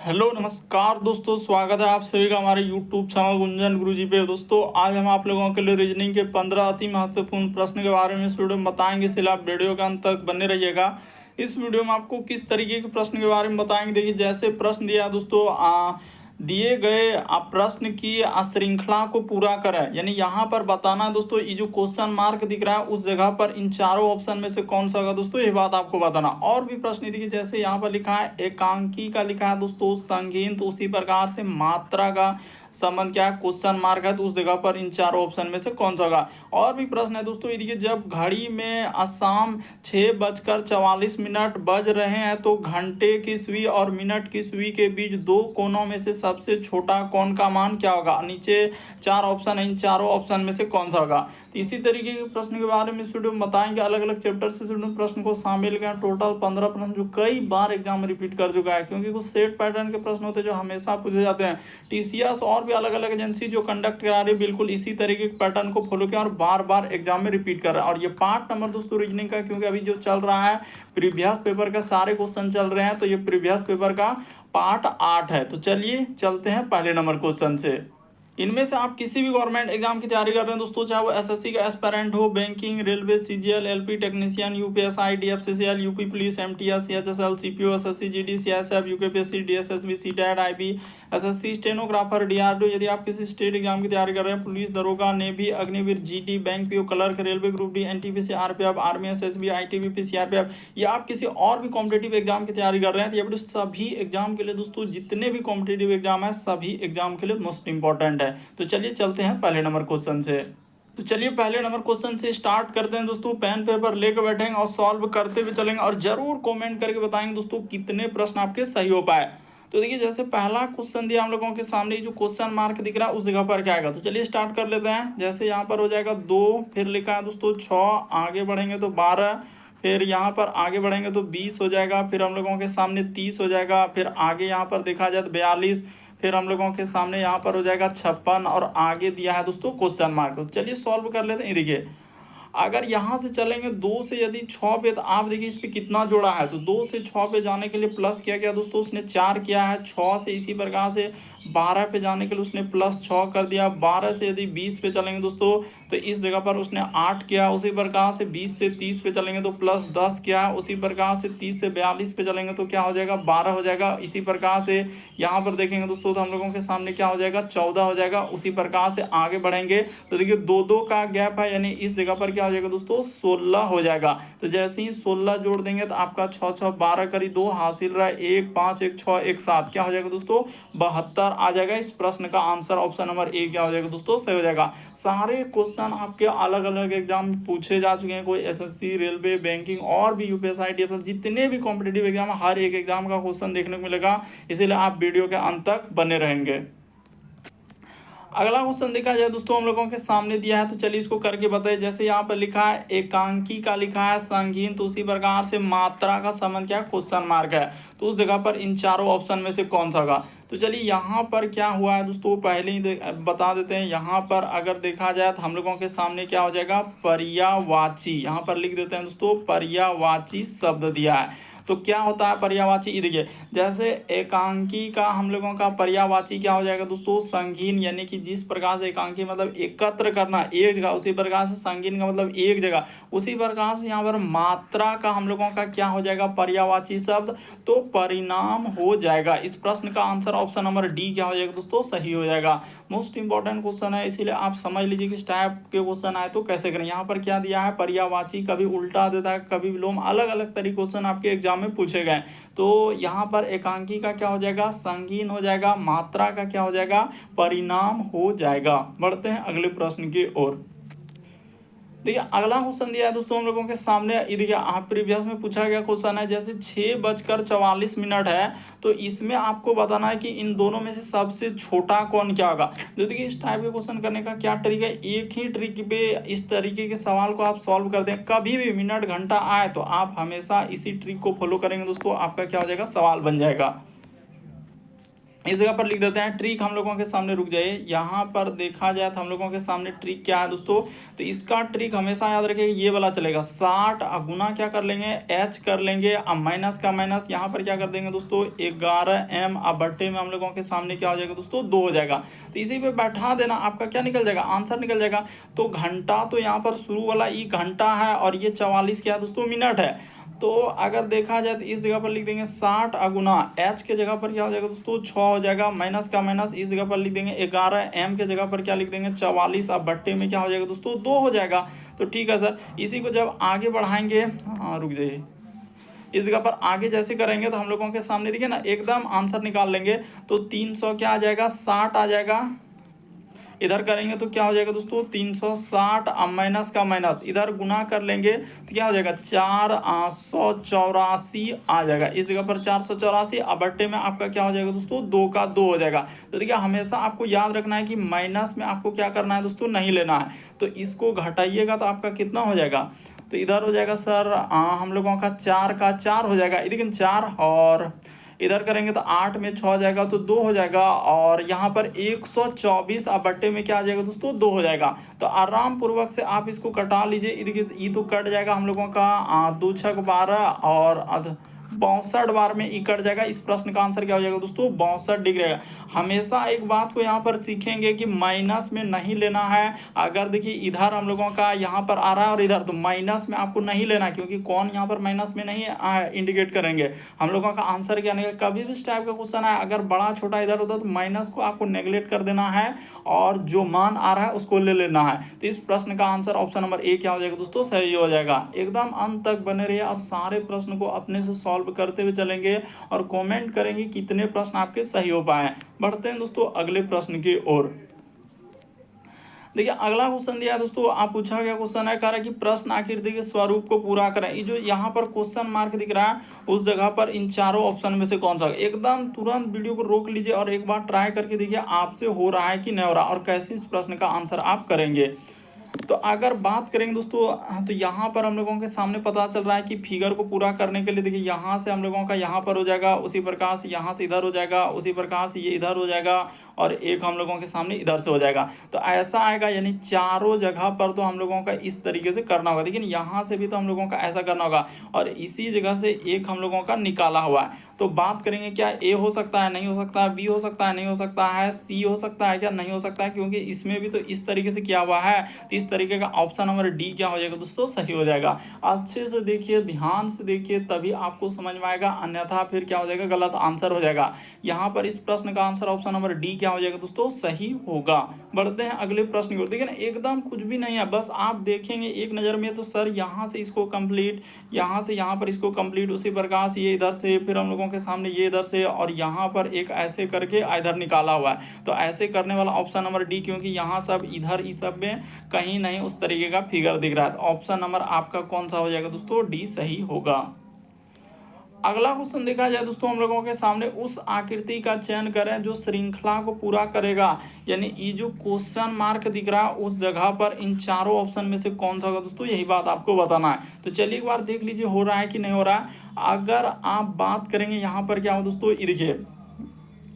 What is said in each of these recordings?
Hello नमस्कार दोस्तों, स्वागत है आप सभी का हमारे यूट्यूब चैनल गुंजन गुरुजी पे। दोस्तों आज हम आप लोगों के लिए रीजनिंग के 15 अति महत्वपूर्ण प्रश्न के बारे में इस वीडियो में बताएंगे, इसलिए आप वीडियो के अंत तक बने रहिएगा। इस वीडियो में आपको किस तरीके के प्रश्न के बारे में बताएंगे, देखिए जैसे प्रश्न दिया है दोस्तों, दिए गए प्रश्न की श्रृंखला को पूरा करें। यानी यहाँ पर बताना है दोस्तों, ये जो क्वेश्चन मार्क दिख रहा है उस जगह पर इन चारों ऑप्शन में से कौन सा होगा दोस्तों, ये बात आपको बताना। और भी प्रश्न देखिए, जैसे यहाँ पर लिखा है एकांकी का लिखा है दोस्तों संगीन, तो उसी प्रकार से मात्रा का संबंध क्या है, क्वेश्चन मार्क है, तो उस जगह पर इन चारों ऑप्शन में से कौन सा होगा। और भी प्रश्न है दोस्तों, ये देखिए जब घड़ी में शाम 6:44 बज रहे हैं तो घंटे की सुई और मिनट की सुई के बीच दो कोनों में से सबसे छोटा कोण का मान क्या होगा। नीचे चार ऑप्शन है, इन चारों ऑप्शन में से कौन सा होगा। तो इसी तरीके के प्रश्न के बारे में इस वीडियो में बताएंगे, अलग अलग चैप्टर से प्रश्न को शामिल किया। टोटल 15 प्रश्न जो कई बार एग्जाम में रिपीट कर चुका है, क्योंकि कुछ सेट पैटर्न के प्रश्न होते हैं जो हमेशा पूछे जाते हैं। टीसीएस और भी अलग अलग एजेंसी जो कंडक्ट करा रही है बिल्कुल इसी तरीके के पैटर्न को फॉलो किया और बार बार एग्जाम में रिपीट कर रहा है। और ये पार्ट नंबर दोस्तों रीजनिंग का, क्योंकि अभी जो चल रहा है प्रीवियस पेपर का सारे क्वेश्चन चल रहे हैं, तो ये प्रीवियस पेपर का पार्ट 8 है। तो चलिए चलते हैं पहले नंबर क्वेश्चन से। इनमें से आप किसी भी गवर्नमेंट एग्जाम की तैयारी कर रहे हैं दोस्तों, चाहे वो एसएससी का एस्पिरेंट हो, banking, railway, CGL, LP technician, UPSI, DFCCL, UP police, MTS, CHSL, CPO, SSC, GD, CSF, UKPSC, DSSB, CTET, IB, SSC, stenographer, DRDO. यदि आप किसी स्टेट एग्जाम की तैयारी कर रहे हैं, पुलिस, दरोगा, navy, Agniveer, GD, bank PO, clerk, railway group D, NTPC, RPF, army, SSB, ITBP, CRPF, या आप किसी और भी कॉम्पिटेटिव एग्जाम की तैयारी कर रहे हैं, तो ये वीडियो सभी एग्जाम के लिए दोस्तों, जितने भी कॉम्पिटेटिव एग्जाम है सभी एग्जाम के लिए मोस्ट इंपॉर्टेंट है। तो चलिए चलते हैं पहले नंबर क्वेश्चन से। तो चलिए पहले नंबर क्वेश्चन से स्टार्ट करते हैं दोस्तों। पेन पेपर लेकर बैठेंगे और सॉल्व करते हुए चलेंगे, और जरूर कमेंट करके बताएंगे दोस्तों कितने प्रश्न आपके सही हो पाए। तो देखिए जैसे पहला क्वेश्चन दिया हम लोगों के सामने, जो क्वेश्चन मार्क दिख रहा है उस जगह पर क्या आएगा। तो चलिए स्टार्ट कर लेते हैं। जैसे यहाँ पर हो जाएगा 2, फिर लिखा है दोस्तों 6, आगे बढ़ेंगे तो 12, फिर यहाँ पर आगे बढ़ेंगे तो 20 हो जाएगा, फिर हम लोगों के सामने 30 हो जाएगा, फिर आगे यहाँ पर देखा जाए तो 42, फिर हम लोगों के सामने यहाँ पर हो जाएगा 56, और आगे दिया है दोस्तों क्वेश्चन मार्क। तो चलिए सॉल्व कर लेते हैं। देखिए अगर यहाँ से चलेंगे 2 से यदि 6 पे, तो आप देखिए इस पे कितना जोड़ा है। तो 2 से 6 पे जाने के लिए प्लस किया गया दोस्तों, उसने 4 किया है। 6 से इसी प्रकार से 12 पे जाने के लिए उसने प्लस 6 कर दिया। 12 से यदि 20 पे चलेंगे दोस्तों, तो इस जगह पर उसने 8 किया। उसी प्रकार से 20 से 30 पे चलेंगे तो प्लस 10 किया। उसी प्रकार से 30 से 42 पे चलेंगे तो क्या हो जाएगा, 12 हो जाएगा। इसी प्रकार से यहाँ पर देखेंगे दोस्तों तो हम लोगों के सामने क्या हो जाएगा, 14 हो जाएगा। उसी प्रकार से आगे बढ़ेंगे तो देखिए 2-2 का गैप है, यानी इस जगह पर क्या हो जाएगा दोस्तों, 16 हो जाएगा। तो जैसे ही 16 जोड़ देंगे तो आपका 6-6 12 करी 2 हासिल रहा है, 1 5 1 6 1 7, क्या हो जाएगा दोस्तों, 72 आ जाएगा। इस प्रश्न का आंसर ऑप्शन नंबर ए क्या हो जाएगा दोस्तों, सही हो जाएगा। सारे क्वेश्चन आपके अलग अलग एग्जाम पूछे जा चुके हैं, कोई एसएससी, रेलवे, बैंकिंग और भी यूपीएसआई, डीएफएस, जितने भी कॉम्पिटेटिव एग्जाम, हर एक एग्जाम का क्वेश्चन देखने को मिलेगा, इसीलिए आप वीडियो के अंत तक बने रहेंगे। अगला क्वेश्चन देखा जाए दोस्तों, हम लोगों के सामने दिया है, तो चलिए इसको करके बताइए। जैसे यहाँ पर लिखा है एकांकी का लिखा है संगीन, तो उसी प्रकार से मात्रा का संबंध क्या है, क्वेश्चन मार्क है, तो उस जगह पर इन चारों ऑप्शन में से कौन सा होगा। तो चलिए यहाँ पर क्या हुआ है दोस्तों, पहले ही बता देते हैं। यहाँ पर अगर देखा जाए तो हम लोगों के सामने क्या हो जाएगा, पर्यायवाची, यहाँ पर लिख देते हैं दोस्तों पर्यायवाची शब्द दिया है। तो क्या होता है पर्यायवाची, ये देखिए जैसे एकांकी का हम लोगों का पर्यायवाची क्या हो जाएगा दोस्तों, संगीन, यानी कि जिस प्रकार से एकांकी मतलब एकत्र करना एक जगह, उसी प्रकार से संगीन का मतलब एक जगह। उसी प्रकार से यहाँ पर मात्रा का हम लोगों का क्या हो जाएगा, पर्यायवाची शब्द, तो परिणाम हो जाएगा। इस प्रश्न का आंसर ऑप्शन नंबर डी क्या हो जाएगा दोस्तों, सही हो जाएगा। मोस्ट इंपॉर्टेंट क्वेश्चन है, इसीलिए आप समझ लीजिए कि इस टाइप के क्वेश्चन आए तो कैसे करें। यहाँ पर क्या दिया है, पर्यायवाची, कभी उल्टा देता है, कभी विलोम, अलग अलग तरीके क्वेश्चन आपके एग्जाम में पूछे गए। तो यहाँ पर एकांकी का क्या हो जाएगा, संगीन हो जाएगा, मात्रा का क्या हो जाएगा, परिणाम हो जाएगा। बढ़ते हैं अगले प्रश्न की ओर। देखिए अगला क्वेश्चन दिया है दोस्तों हम लोगों के सामने, ये देखिए प्रीवियस में पूछा गया क्वेश्चन है। जैसे 6:44 है, तो इसमें आपको बताना है कि इन दोनों में से सबसे छोटा कौन क्या होगा। तो देखिए इस टाइप के क्वेश्चन करने का क्या ट्रिक है, एक ही ट्रिक पे इस तरीके के सवाल को आप सॉल्व कर दें। कभी भी मिनट घंटा आए तो आप हमेशा इसी ट्रिक को फॉलो करेंगे दोस्तों, आपका क्या हो जाएगा, सवाल बन जाएगा। इस जगह पर लिख देते हैं। ट्रिक हम लोगों के सामने रुक जाइए, यहाँ पर देखा जाए तो हम लोगों के सामने ट्रिक क्या है दोस्तों। तो इसका ट्रिक हमेशा याद रखिए, ये वाला चलेगा। 60 गुना क्या कर लेंगे, एच कर लेंगे, अब माइनस का माइनस यहाँ पर क्या कर देंगे दोस्तों 11m, अब बट्टे में हम लोगों के सामने क्या हो जाएगा दोस्तों 2 हो जाएगा। तो इसी पे बैठा देना, आपका क्या निकल जाएगा, आंसर निकल जाएगा। तो घंटा तो यहाँ पर शुरू वाला ई घंटा है और ये 44 क्या है दोस्तों मिनट है। तो अगर देखा जाए तो इस जगह पर लिख देंगे 60 गुना एच के जगह पर क्या हो जाएगा दोस्तों 6 हो जाएगा, माइनस का माइनस इस जगह पर लिख देंगे 11, एम के जगह पर क्या लिख देंगे 44, अब बट्टे में क्या हो जाएगा दोस्तों 2 हो जाएगा। तो ठीक है सर, इसी को जब आगे बढ़ाएंगे, हाँ रुक जाइए, इस जगह पर आगे जैसे करेंगे तो हम लोगों के सामने देखिए ना एकदम आंसर निकाल लेंगे। तो 300 क्या आ जाएगा 60 आ जाएगा, इधर करेंगे तो क्या हो जाएगा दोस्तों 360, अब माइनस का माइनस इधर गुना कर लेंगे तो क्या हो जाएगा 484 आ जाएगा। इस जगह पर 484, अब बट्टे में आपका क्या हो जाएगा दोस्तों 2 का 2 हो जाएगा। तो देखिए हमेशा आपको याद रखना है कि माइनस में आपको क्या करना है दोस्तों नहीं लेना है। तो इसको घटाइएगा तो आपका कितना हो जाएगा, तो इधर हो जाएगा सर हम लोगों का 4 का 4 हो जाएगा, लेकिन 4, और इधर करेंगे तो 8 में 6 हो जाएगा तो 2 हो जाएगा, और यहाँ पर 124, अब बट्टे में क्या आ जाएगा दोस्तों 2 हो जाएगा। तो आराम पूर्वक से आप इसको कटा लीजिए, देखिए ये तो कट जाएगा हम लोगों का 2 छक 12 और 62 बार में ई कट जाएगा। इस प्रश्न का आंसर क्या हो जाएगा दोस्तों 62 डिग्री रहेगा। हमेशा एक बात को यहाँ पर सीखेंगे कि माइनस में नहीं लेना है। अगर देखिए इधर हम लोगों का यहाँ पर आ रहा है और इधर, तो माइनस में आपको नहीं लेना, क्योंकि कौन यहाँ पर माइनस में नहीं इंडिकेट करेंगे। हम लोगों का आंसर क्या नहीं, कभी भी इस टाइप का क्वेश्चन है अगर बड़ा छोटा इधर होता तो माइनस को आपको नेगलेक्ट कर देना है और जो मान आ रहा है उसको ले लेना है। तो इस प्रश्न का आंसर ऑप्शन नंबर ए क्या हो जाएगा दोस्तों सही हो जाएगा। एकदम अंत तक बने रहिए और सारे प्रश्न को अपने से सॉल्व करते हुए चलेंगे और कमेंट करेंगे कितने प्रश्न आपके सही हो पाए। बढ़ते हैं दोस्तों अगले प्रश्न की ओर। देखिए अगला क्वेश्चन दिया है दोस्तों, आप पूछा गया क्वेश्चन है, कह रहा है कि प्रश्न आकृति के स्वरूप को पूरा करें। ये जो यहाँ पर क्वेश्चन मार्क दिख रहा है उस जगह पर इन चारों ऑप्शन में से कौन सा, एकदम तुरंत वीडियो को रोक लीजिए और एक बार ट्राई करके देखिए आपसे हो रहा है कि नहीं हो रहा और कैसे इस प्रश्न का आंसर आप करेंगे। तो अगर बात करेंगे दोस्तों तो यहाँ पर हम लोगों के सामने पता चल रहा है कि फिगर को पूरा करने के लिए देखिए यहाँ से हम लोगों का यहाँ पर हो जाएगा, उसी प्रकार से यहाँ से इधर हो जाएगा, उसी प्रकार से ये इधर हो जाएगा और एक हम लोगों के सामने इधर से हो जाएगा। तो ऐसा आएगा, यानी चारों जगह पर तो हम लोगों का इस तरीके से करना होगा, लेकिन यहाँ से भी तो हम लोगों का ऐसा करना होगा और इसी जगह से एक हम लोगों का निकाला हुआ है। तो बात करेंगे क्या ए हो सकता है, नहीं हो सकता है, बी हो सकता है, नहीं हो सकता है, सी हो सकता है क्या, नहीं हो सकता है, क्योंकि इसमें भी तो इस तरीके से किया हुआ है। तो इस तरीके का ऑप्शन नंबर डी क्या हो जाएगा दोस्तों सही हो जाएगा। अच्छे से देखिए, ध्यान से देखिए, तभी आपको समझ में आएगा, अन्यथा फिर क्या हो जाएगा गलत आंसर हो जाएगा। यहाँ पर इस प्रश्न का आंसर ऑप्शन नंबर डी क्या हो जाएगा दोस्तों सही होगा। बढ़ते हैं अगले प्रश्न की ओर। देखिए ना एकदम कुछ भी नहीं है, बस आप देखेंगे एक नज़र में तो सर यहाँ से इसको कंप्लीट, यहाँ से यहाँ पर इसको कंप्लीट, उसी प्रकार से ये इधर से, फिर हम लोगों के सामने ये इधर से और यहाँ पर एक ऐसे करके इधर निकाला हुआ है। तो ऐसे करने वाला ऑप्शन नंबर डी, क्योंकि यहाँ सब इधर इस सब में कहीं नहीं उस तरीके का फिगर दिख रहा है। तो ऑप्शन नंबर आपका कौन सा हो जाएगा दोस्तों डी सही होगा। अगला क्वेश्चन देखा जाए दोस्तों हम लोगों के सामने, उस आकृति का चयन करें जो श्रृंखला को पूरा करेगा। यानी ये जो क्वेश्चन मार्क दिख रहा है उस जगह पर इन चारों ऑप्शन में से कौन सा होगा दोस्तों, यही बात आपको बताना है। तो चलिए एक बार देख लीजिए हो रहा है कि नहीं हो रहा है। अगर आप बात करेंगे यहाँ पर क्या हो दोस्तों, ये देखिए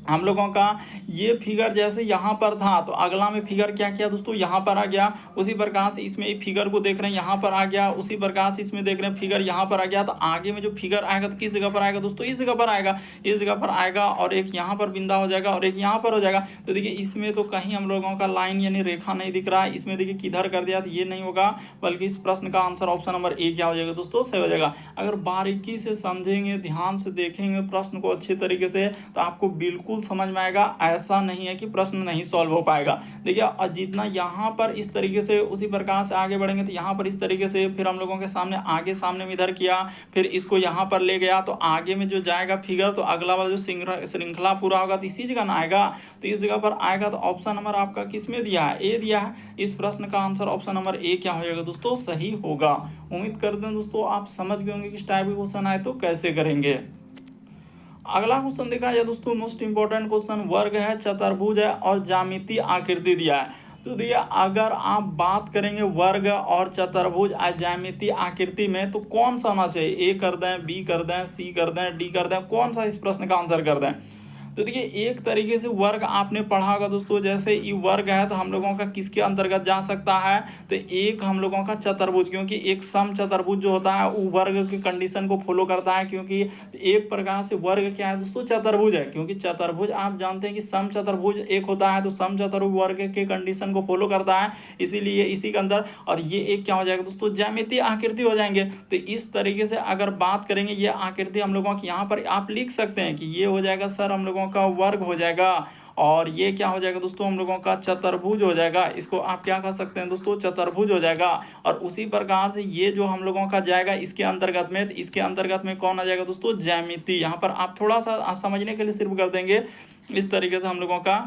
हम लोगों का ये फिगर जैसे यहाँ पर था तो अगला में फिगर क्या किया दोस्तों यहाँ पर आ गया, उसी प्रकार से इसमें एक फिगर को देख रहे हैं यहाँ पर आ गया, उसी प्रकार से इसमें देख रहे हैं फिगर यहाँ पर आ गया। तो आगे में जो फिगर आएगा तो किस जगह पर आएगा दोस्तों, इस जगह पर आएगा, इस जगह पर आएगा और एक यहाँ पर बिंदा हो जाएगा और एक यहाँ पर हो जाएगा। तो देखिए इसमें तो कहीं हम लोगों का लाइन यानी रेखा नहीं दिख रहा है, इसमें देखिए किधर कर दिया तो ये नहीं होगा, बल्कि इस प्रश्न का आंसर ऑप्शन नंबर ए क्या हो जाएगा दोस्तों सही हो जाएगा। अगर बारीकी से समझेंगे, ध्यान से देखेंगे प्रश्न को अच्छे तरीके से तो आपको बिल्कुल समझ में आएगा। ऐसा नहीं है कि प्रश्न नहीं सॉल्व हो पाएगा। देखिए और जितना यहाँ पर इस तरीके से उसी प्रकार से आगे बढ़ेंगे तो यहाँ पर इस तरीके से, फिर हम लोगों के सामने आगे सामने में इधर किया, फिर इसको यहाँ पर ले गया तो आगे में जो जाएगा फिगर तो अगला वाला जो श्रृंखला पूरा होगा तो इसी जगह ना आएगा। तो इस जगह पर आएगा तो ऑप्शन नंबर आपका किस में दिया है, ए दिया है। इस प्रश्न का आंसर ऑप्शन नंबर ए क्या हो जाएगा दोस्तों सही होगा। उम्मीद करते हैं दोस्तों आप समझ गए होंगे किस टाइप के क्वेश्चन आए तो कैसे करेंगे। अगला क्वेश्चन देखा जाए दोस्तों मोस्ट इंपॉर्टेंट क्वेश्चन, वर्ग है, चतुर्भुज है और ज्यामितीय आकृति दिया है। तो देखिए अगर आप बात करेंगे वर्ग और चतुर्भुज ज्यामितीय आकृति में तो कौन सा होना चाहिए, ए कर दें, बी कर दें, सी कर दें, डी कर दें, कौन सा इस प्रश्न का आंसर कर दें। तो देखिए एक तरीके से वर्ग आपने पढ़ा होगा दोस्तों, जैसे ये वर्ग है तो हम लोगों का किसके अंतर्गत जा सकता है, तो एक हम लोगों का चतुर्भुज, क्योंकि एक सम चतुर्भुज जो होता है वो वर्ग की कंडीशन को फॉलो करता है, क्योंकि एक प्रकार से वर्ग क्या है दोस्तों, चतुर्भुज है। क्योंकि चतुर्भुज आप जानते हैं कि सम चतुर्भुज एक होता है, तो सम चतुर्भुज वर्ग के कंडीशन को फॉलो करता है, इसीलिए इसी के अंदर। और ये एक क्या हो जाएगा दोस्तों, ज्यामितीय आकृति हो जाएंगे। तो इस तरीके से अगर बात करेंगे ये आकृति हम लोगों की, यहाँ पर आप लिख सकते हैं कि ये हो जाएगा सर हम लोगों का वर्ग हो जाएगा, और ये क्या हो जाएगा दोस्तों, हम लोगों का चतुर्भुज हो जाएगा। इसको आप क्या कर सकते हैं दोस्तों, चतुर्भुज हो जाएगा। और उसी प्रकार से ये जो हम लोगों का जाएगा इसके अंतर्गत में, इसके अंतर्गत में कौन आ जाएगा दोस्तों, ज्यामिति। यहाँ पर आप थोड़ा सा समझने के लिए सिर्फ कर देंगे, इस तरीके से हम लोगों का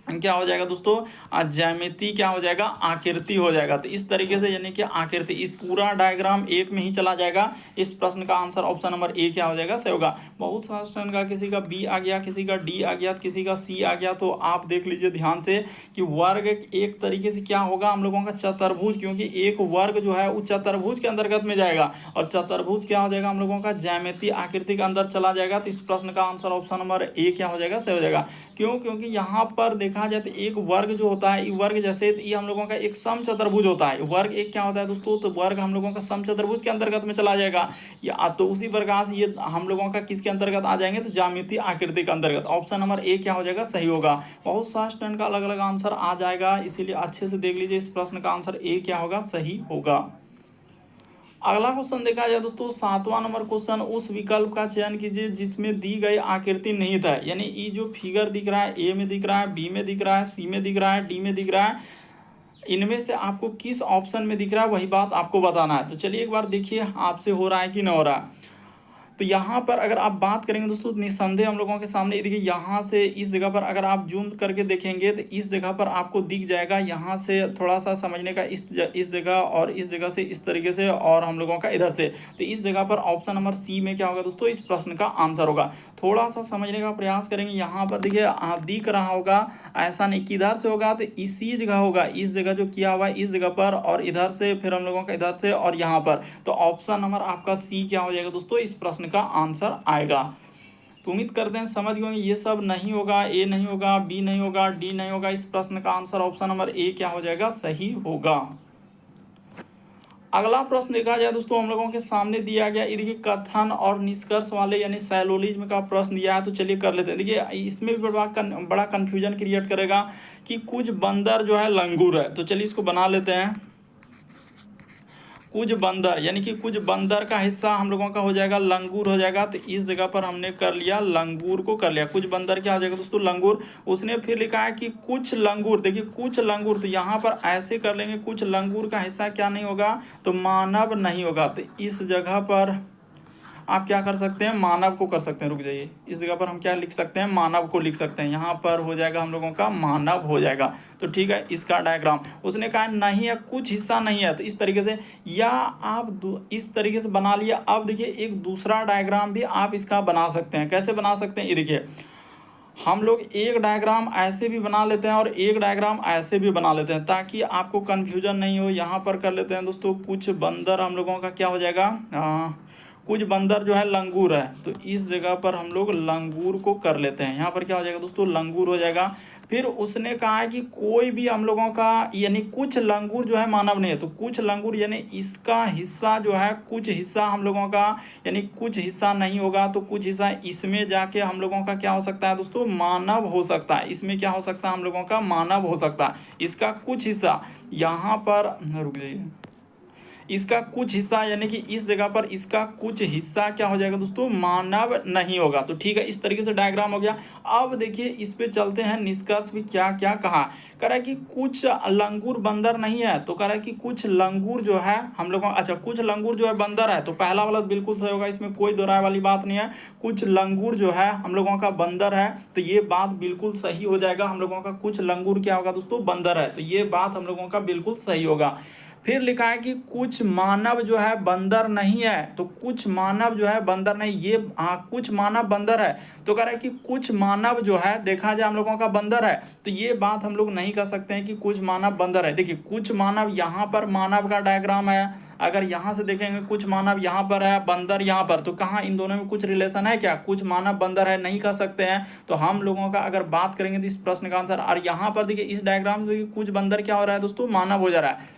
क्या हो जाएगा दोस्तों, ज्यामिति क्या हो जाएगा, आकृति हो जाएगा। तो इस तरीके से यानी कि आकृति, इस पूरा डायग्राम एक में ही चला जाएगा। इस प्रश्न का आंसर ऑप्शन नंबर ए क्या हो जाएगा, सही होगा। बहुत सारा स्टूडेंट का किसी का बी आ गया, किसी का डी आ गया, किसी का सी आ गया। तो आप देख लीजिए ध्यान से कि वर्ग एक तरीके से क्या होगा हम लोगों का, चतुर्भुज, क्योंकि एक वर्ग जो है वो चतुर्भुज के अंतर्गत में जाएगा, और चतुर्भुज क्या हो जाएगा हम लोगों का, ज्यामिति आकृति के अंदर चला जाएगा। तो इस प्रश्न का आंसर ऑप्शन नंबर ए क्या हो जाएगा, सही हो जाएगा। क्यों, क्योंकि यहाँ पर देखा जाए तो एक वर्ग जो होता है, वर्ग जैसे ये हम लोगों का एक सम चतुर्भुज होता है। वर्ग एक क्या होता है दोस्तों, तो वर्ग हम लोगों का सम चतुर्भुज के अंतर्गत में चला जाएगा। या तो उसी प्रकार से ये हम लोगों का किसके अंतर्गत आ जाएंगे, तो ज्यामितीय आकृति के अंतर्गत। ऑप्शन नंबर ए क्या हो जाएगा, सही होगा। बहुत सारे स्टूडेंट का अलग अलग आंसर आ जाएगा, इसीलिए अच्छे से देख लीजिए इस प्रश्न का आंसर ए क्या होगा, सही होगा। अगला क्वेश्चन देखा जाए दोस्तों, 7वां नंबर क्वेश्चन, उस विकल्प का चयन कीजिए जिसमें दी गई आकृति निहित है। यानी ये जो फिगर दिख रहा है, ए में दिख रहा है, बी में दिख रहा है, सी में दिख रहा है, डी में दिख रहा है, इनमें से आपको किस ऑप्शन में दिख रहा है वही बात आपको बताना है। तो चलिए एक बार देखिए आपसे हो रहा है कि नहीं हो रहा है। तो यहाँ पर अगर आप बात करेंगे दोस्तों, निस्संदेह हम लोगों के सामने देखिए, यहाँ से इस जगह पर अगर आप जूम करके देखेंगे तो इस जगह पर आपको दिख जाएगा। यहाँ से थोड़ा सा समझने का, इस जगह और इस जगह से इस तरीके से, और हम लोगों का इधर से। तो इस जगह पर ऑप्शन नंबर सी में क्या होगा दोस्तों, इस प्रश्न का आंसर होगा। थोड़ा सा समझने का प्रयास करेंगे। यहाँ पर देखिए आप दिख रहा होगा, ऐसा नहीं कि इधर से होगा, तो इसी जगह होगा, इस जगह जो किया हुआ है इस जगह पर, और इधर से फिर हम लोगों का इधर से और यहाँ पर। तो ऑप्शन नंबर आपका सी क्या हो जाएगा दोस्तों, इस प्रश्न का आंसर आएगा। तो उम्मीद करते हैं समझ गए। ये सब नहीं होगा, ए नहीं होगा, बी नहीं होगा, डी नहीं होगा। इस प्रश्न का आंसर ऑप्शन नंबर ए क्या हो जाएगा, सही होगा। अगला प्रश्न देखा जाए दोस्तों, हम लोगों के सामने दिया गया, देखिए कथन और निष्कर्ष वाले यानी सैलोलिज्म का प्रश्न दिया है। तो चलिए कर लेते हैं। देखिए इसमें भी बड़ा कंफ्यूजन क्रिएट करेगा कि कुछ बंदर जो है लंगूर है। तो चलिए इसको बना लेते हैं। कुछ बंदर यानी कि कुछ बंदर का हिस्सा हम लोगों का हो जाएगा लंगूर हो जाएगा। तो इस जगह पर हमने कर लिया, लंगूर को कर लिया। कुछ बंदर क्या हो जाएगा दोस्तों, लंगूर। उसने फिर लिखा है कि कुछ लंगूर, देखिए कुछ लंगूर, तो यहाँ पर ऐसे कर लेंगे, कुछ लंगूर का हिस्सा क्या नहीं होगा, तो मानव नहीं होगा। तो इस जगह पर आप क्या कर सकते हैं, मानव को कर सकते हैं। रुक जाइए, इस जगह पर हम क्या लिख सकते हैं, मानव को लिख सकते हैं। यहाँ पर हो जाएगा हम लोगों का मानव हो जाएगा। तो ठीक है, इसका डायग्राम उसने कहा नहीं है, कुछ हिस्सा नहीं है। तो इस तरीके से, या आप इस तरीके से बना लिया। अब देखिए एक दूसरा डायग्राम भी आप इसका बना सकते हैं। कैसे बना सकते हैं, ये देखिए हम लोग एक डायग्राम ऐसे भी बना लेते हैं और एक डायग्राम ऐसे भी बना लेते हैं, ताकि आपको कन्फ्यूजन नहीं हो। यहाँ पर कर लेते हैं दोस्तों, कुछ बंदर हम लोगों का क्या हो जाएगा, कुछ बंदर जो है लंगूर है। तो इस जगह पर हम लोग लंगूर को कर लेते हैं। यहाँ पर क्या हो जाएगा दोस्तों, लंगूर हो जाएगा। फिर उसने कहा है कि कोई भी हम लोगों का यानी कुछ लंगूर जो है मानव नहीं है। तो कुछ लंगूर यानी इसका हिस्सा जो है, कुछ हिस्सा हम लोगों का यानी कुछ हिस्सा नहीं होगा। तो कुछ हिस्सा इसमें जाके हम लोगों का क्या हो सकता है दोस्तों, मानव हो सकता है। इसमें क्या हो सकता है, हम लोगों का मानव हो सकता है। इसका कुछ हिस्सा यहाँ पर, रुक जाइए, इसका कुछ हिस्सा यानी कि इस जगह पर इसका कुछ हिस्सा क्या हो जाएगा दोस्तों, मानव नहीं होगा। तो ठीक है, इस तरीके से डायग्राम हो गया। अब देखिए इस पे चलते हैं, निष्कर्ष भी क्या क्या कहा। कह रहा है कि कुछ लंगूर बंदर नहीं है। तो कह रहा है कि कुछ लंगूर जो है हम लोगों, अच्छा कुछ लंगूर जो है बंदर है। तो पहला वाला बिल्कुल सही होगा, इसमें कोई दोहराए वाली बात नहीं है। कुछ लंगूर जो है हम लोगों का बंदर है। तो ये बात बिल्कुल सही हो जाएगा। हम लोगों का कुछ लंगूर क्या होगा दोस्तों, बंदर है। तो ये बात हम लोगों का बिल्कुल सही होगा। फिर लिखा है कि कुछ मानव जो है बंदर नहीं है। तो कुछ मानव जो है बंदर नहीं, ये कुछ मानव बंदर है। तो कह रहा है कि कुछ मानव जो है देखा जाए हम लोगों का बंदर है। तो ये बात हम लोग नहीं कर सकते हैं कि कुछ मानव बंदर है। देखिए कुछ मानव, यहाँ पर मानव का डायग्राम है, अगर यहाँ से देखेंगे कुछ मानव यहाँ पर है, बंदर यहाँ पर, तो कहाँ इन दोनों में कुछ रिलेशन है क्या? कुछ मानव बंदर है, नहीं कह सकते हैं। तो हम लोगों का अगर बात करेंगे तो इस प्रश्न का आंसर, और यहाँ पर देखिए इस डायग्राम में देखिए कुछ बंदर क्या हो रहा है दोस्तों, मानव हो जा रहा है।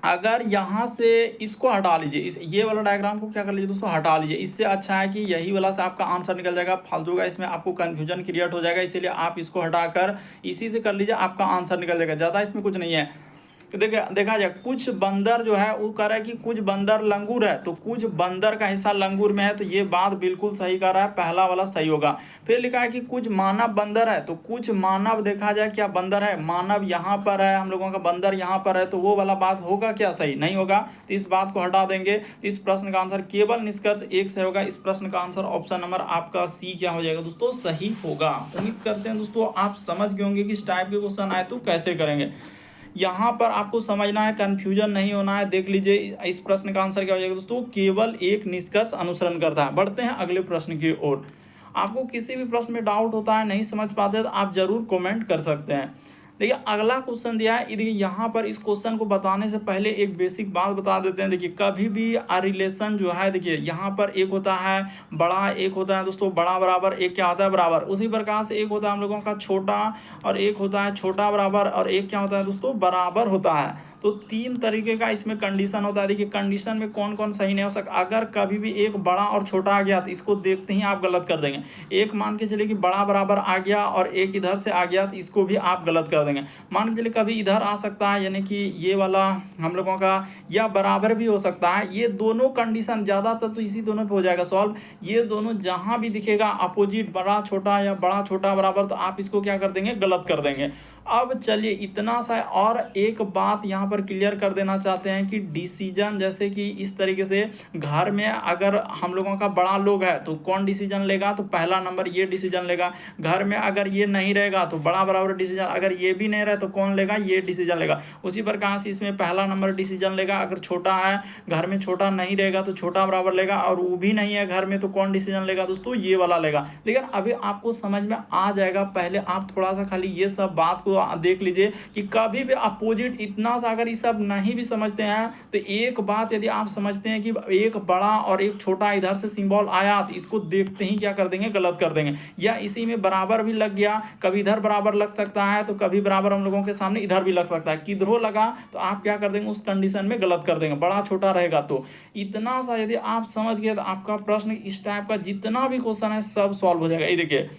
अगर यहाँ से इसको हटा लीजिए, इस ये वाला डायग्राम को क्या कर लीजिए दोस्तों, हटा लीजिए। इससे अच्छा है कि यही वाला से आपका आंसर निकल जाएगा, फालतू का इसमें आपको कंफ्यूजन क्रिएट हो जाएगा, इसीलिए आप इसको हटाकर इसी से कर लीजिए, आपका आंसर निकल जाएगा। ज़्यादा इसमें कुछ नहीं है। देखा जाए कुछ बंदर जो है वो कह रहा है कि कुछ बंदर लंगूर है, तो कुछ बंदर का हिस्सा लंगूर में है, तो ये बात बिल्कुल सही कर रहा है, पहला वाला सही होगा। फिर लिखा है कि कुछ मानव बंदर है, तो कुछ मानव देखा जाए क्या बंदर है, मानव यहाँ पर है, हम लोगों का बंदर यहाँ पर है, तो वो वाला बात होगा क्या? सही नहीं होगा, तो इस बात को हटा देंगे। तो इस प्रश्न का आंसर केवल निष्कर्ष एक से होगा। इस प्रश्न का आंसर ऑप्शन नंबर आपका सी क्या हो जाएगा दोस्तों, सही होगा। उम्मीद करते हैं दोस्तों आप समझ गए होंगे कि इस टाइप के क्वेश्चन आए तो कैसे करेंगे। यहाँ पर आपको समझना है, कंफ्यूजन नहीं होना है। देख लीजिए इस प्रश्न का आंसर क्या हो जाएगा दोस्तों, केवल एक निष्कर्ष अनुसरण करता है। बढ़ते हैं अगले प्रश्न की ओर। आपको किसी भी प्रश्न में डाउट होता है, नहीं समझ पाते, तो आप जरूर कमेंट कर सकते हैं। देखिए अगला क्वेश्चन दिया है, देखिए यहाँ पर इस क्वेश्चन को बताने से पहले एक बेसिक बात बता देते हैं। देखिए कभी भी रिलेशन जो है, देखिए यहाँ पर एक होता है बड़ा, एक होता है दोस्तों बड़ा बराबर, एक क्या होता है बराबर। उसी प्रकार से एक होता है हम लोगों का छोटा, और एक होता है छोटा बराबर, और एक क्या होता है दोस्तों बराबर होता है। तो तीन तरीके का इसमें कंडीशन होता है। देखिए कंडीशन में कौन कौन सही नहीं हो सकता। अगर कभी भी एक बड़ा और छोटा आ गया तो इसको देखते ही आप गलत कर देंगे। एक मान के चलिए कि बड़ा बराबर आ गया और एक इधर से आ गया, तो इसको भी आप गलत कर देंगे। मान के चलिए कभी इधर आ सकता है, यानी कि ये वाला हम लोगों का, या बराबर भी हो सकता है। ये दोनों कंडीशन ज़्यादातर तो इसी दोनों पे हो जाएगा सॉल्व। ये दोनों जहाँ भी दिखेगा अपोजिट, बड़ा छोटा या बड़ा छोटा बराबर, तो आप इसको क्या कर देंगे, गलत कर देंगे। अब चलिए इतना सा, और एक बात यहाँ पर क्लियर कर देना चाहते हैं कि डिसीजन, जैसे कि इस तरीके से घर में अगर हम लोगों का बड़ा लोग है तो कौन डिसीजन लेगा, तो पहला नंबर ये डिसीजन लेगा। घर में अगर ये नहीं रहेगा तो बड़ा बराबर डिसीजन, अगर ये भी नहीं रहे तो कौन लेगा, ये डिसीजन लेगा। उसी प्रकार से इसमें पहला नंबर डिसीजन लेगा। अगर छोटा है, घर में छोटा नहीं रहेगा तो छोटा बराबर लेगा, और वो भी नहीं है घर में तो कौन डिसीजन लेगा दोस्तों, ये वाला लेगा। लेकिन अभी आपको समझ में आ जाएगा, पहले आप थोड़ा सा खाली ये सब बात को देख लीजिए कि कभी भी अपोजिट इतना सा अगर ये सब नहीं भी समझते हैं, तो एक बात यदि आप समझते हैं कि एक बड़ा और एक छोटा इधर से सिंबल आया, तो इसको देखते ही क्या कर देंगे, गलत कर देंगे। या इसी में बराबर भी लग गया, कभी इधर बराबर लग सकता है, तो कभी बराबर हम लोगों के सामने इधर भी लग सकता है। किधरों लगा तो आप क्या कर देंगे, उस कंडीशन में गलत कर देंगे, बड़ा छोटा रहेगा। तो इतना सा यदि आप समझ गए तो आपका प्रश्न इस टाइप का जितना भी क्वेश्चन है सब सॉल्व हो जाएगा। ये देखिए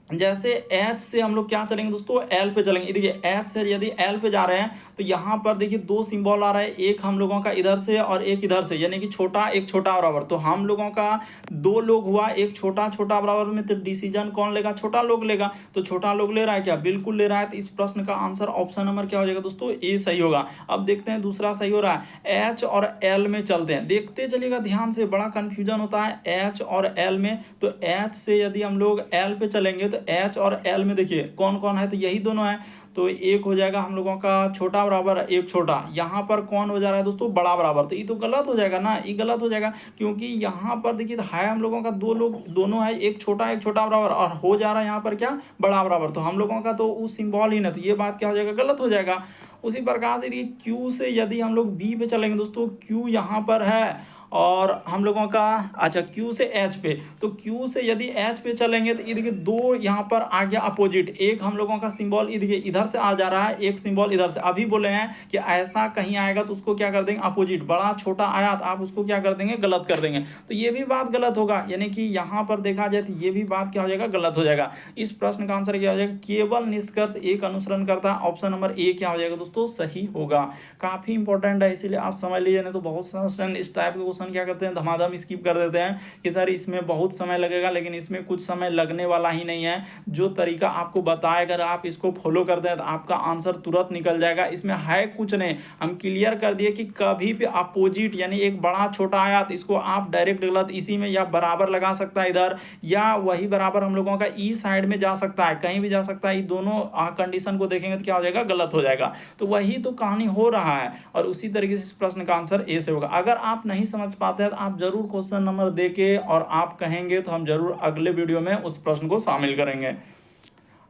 जैसे H से हम लोग क्या चलेंगे दोस्तों, L पे चलेंगे। देखिए H से यदि L पे जा रहे हैं तो यहाँ पर देखिए दो सिंबल आ रहा है, एक हम लोगों का इधर से और एक इधर से, यानी कि छोटा एक छोटा बराबर। तो हम लोगों का दो लोग हुआ, एक छोटा छोटा बराबर में, तो डिसीजन कौन लेगा, छोटा लोग लेगा। तो छोटा लोग ले रहा है क्या, बिल्कुल ले रहा है। तो इस प्रश्न का आंसर ऑप्शन नंबर क्या हो जाएगा दोस्तों, ए सही होगा। अब देखते हैं दूसरा सही हो रहा है, H और L में चलते हैं, देखते चलिएगा ध्यान से, बड़ा कंफ्यूजन होता है H और L में। तो H से यदि हम लोग L पे चलेंगे तो H और L में देखिए कौन कौन है, तो यही दोनों है। तो एक हो जाएगा हम लोगों का छोटा बराबर, एक छोटा। यहाँ पर कौन हो जा रहा है दोस्तों, बड़ा बराबर। तो ये तो गलत हो जाएगा ना, ये गलत हो जाएगा, क्योंकि यहाँ पर देखिए है हम लोगों का दो लोग, दोनों है, एक छोटा बराबर, और हो जा रहा है यहाँ पर क्या, बड़ा बराबर। तो हम लोगों का तो उस सिंबल ही ना, तो ये बात क्या हो जाएगा, गलत हो जाएगा। उसी प्रकार से देखिए Q से यदि हम लोग B पे चलेंगे दोस्तों, Q यहाँ पर है और हम लोगों का, अच्छा Q से H पे, तो Q से यदि H पे चलेंगे तो ये देखिए दो यहाँ पर आ गया अपोजिट, एक हम लोगों का सिंबल ये देखिए इधर से आ जा रहा है, एक सिंबल इधर से। अभी बोले हैं कि ऐसा कहीं आएगा तो उसको क्या कर देंगे, अपोजिट। बड़ा छोटा आया तो आप उसको क्या कर देंगे, गलत कर देंगे। तो ये भी बात गलत होगा, यानी कि यहाँ पर देखा जाए तो ये भी बात क्या हो जाएगा, गलत हो जाएगा। इस प्रश्न का आंसर क्या हो जाएगा, केवल निष्कर्ष एक अनुसरण करता है, ऑप्शन नंबर ए क्या हो जाएगा दोस्तों, सही होगा। काफी इंपॉर्टेंट है, इसीलिए आप समझ लीजिए, नहीं तो बहुत सारे इस टाइप के क्वेश्चन क्या करते हैं, धमाधम स्किप कर देते हैं कि सर इसमें बहुत समय लगेगा। लेकिन इसमें कुछ समय लगने वाला ही नहीं है। जो तरीका आपको बताया, अगर आप इसको फॉलो करते हैं तो आपका आंसर तुरंत निकल जाएगा। इसमें है कुछ नहीं, हम क्लियर कर दिए कि कभी भी अपोजिट, यानी एक बड़ा छोटा आया तो इसको आप डायरेक्ट गलत, इसी में या बराबर लगा सकता है इधर, या वही बराबर हम लोगों का ई साइड में जा सकता है, कहीं भी जा सकता है। दोनों कंडीशन को देखेंगे तो क्या हो जाएगा, गलत हो जाएगा। तो वही तो कहानी हो रहा है, और उसी तरीके से इस प्रश्न का आंसर ए से होगा। अगर आप नहीं समझ पाते हैं तो आप जरूर क्वेश्चन नंबर देके और आप कहेंगे तो हम जरूर अगले वीडियो में उस प्रश्न को शामिल करेंगे।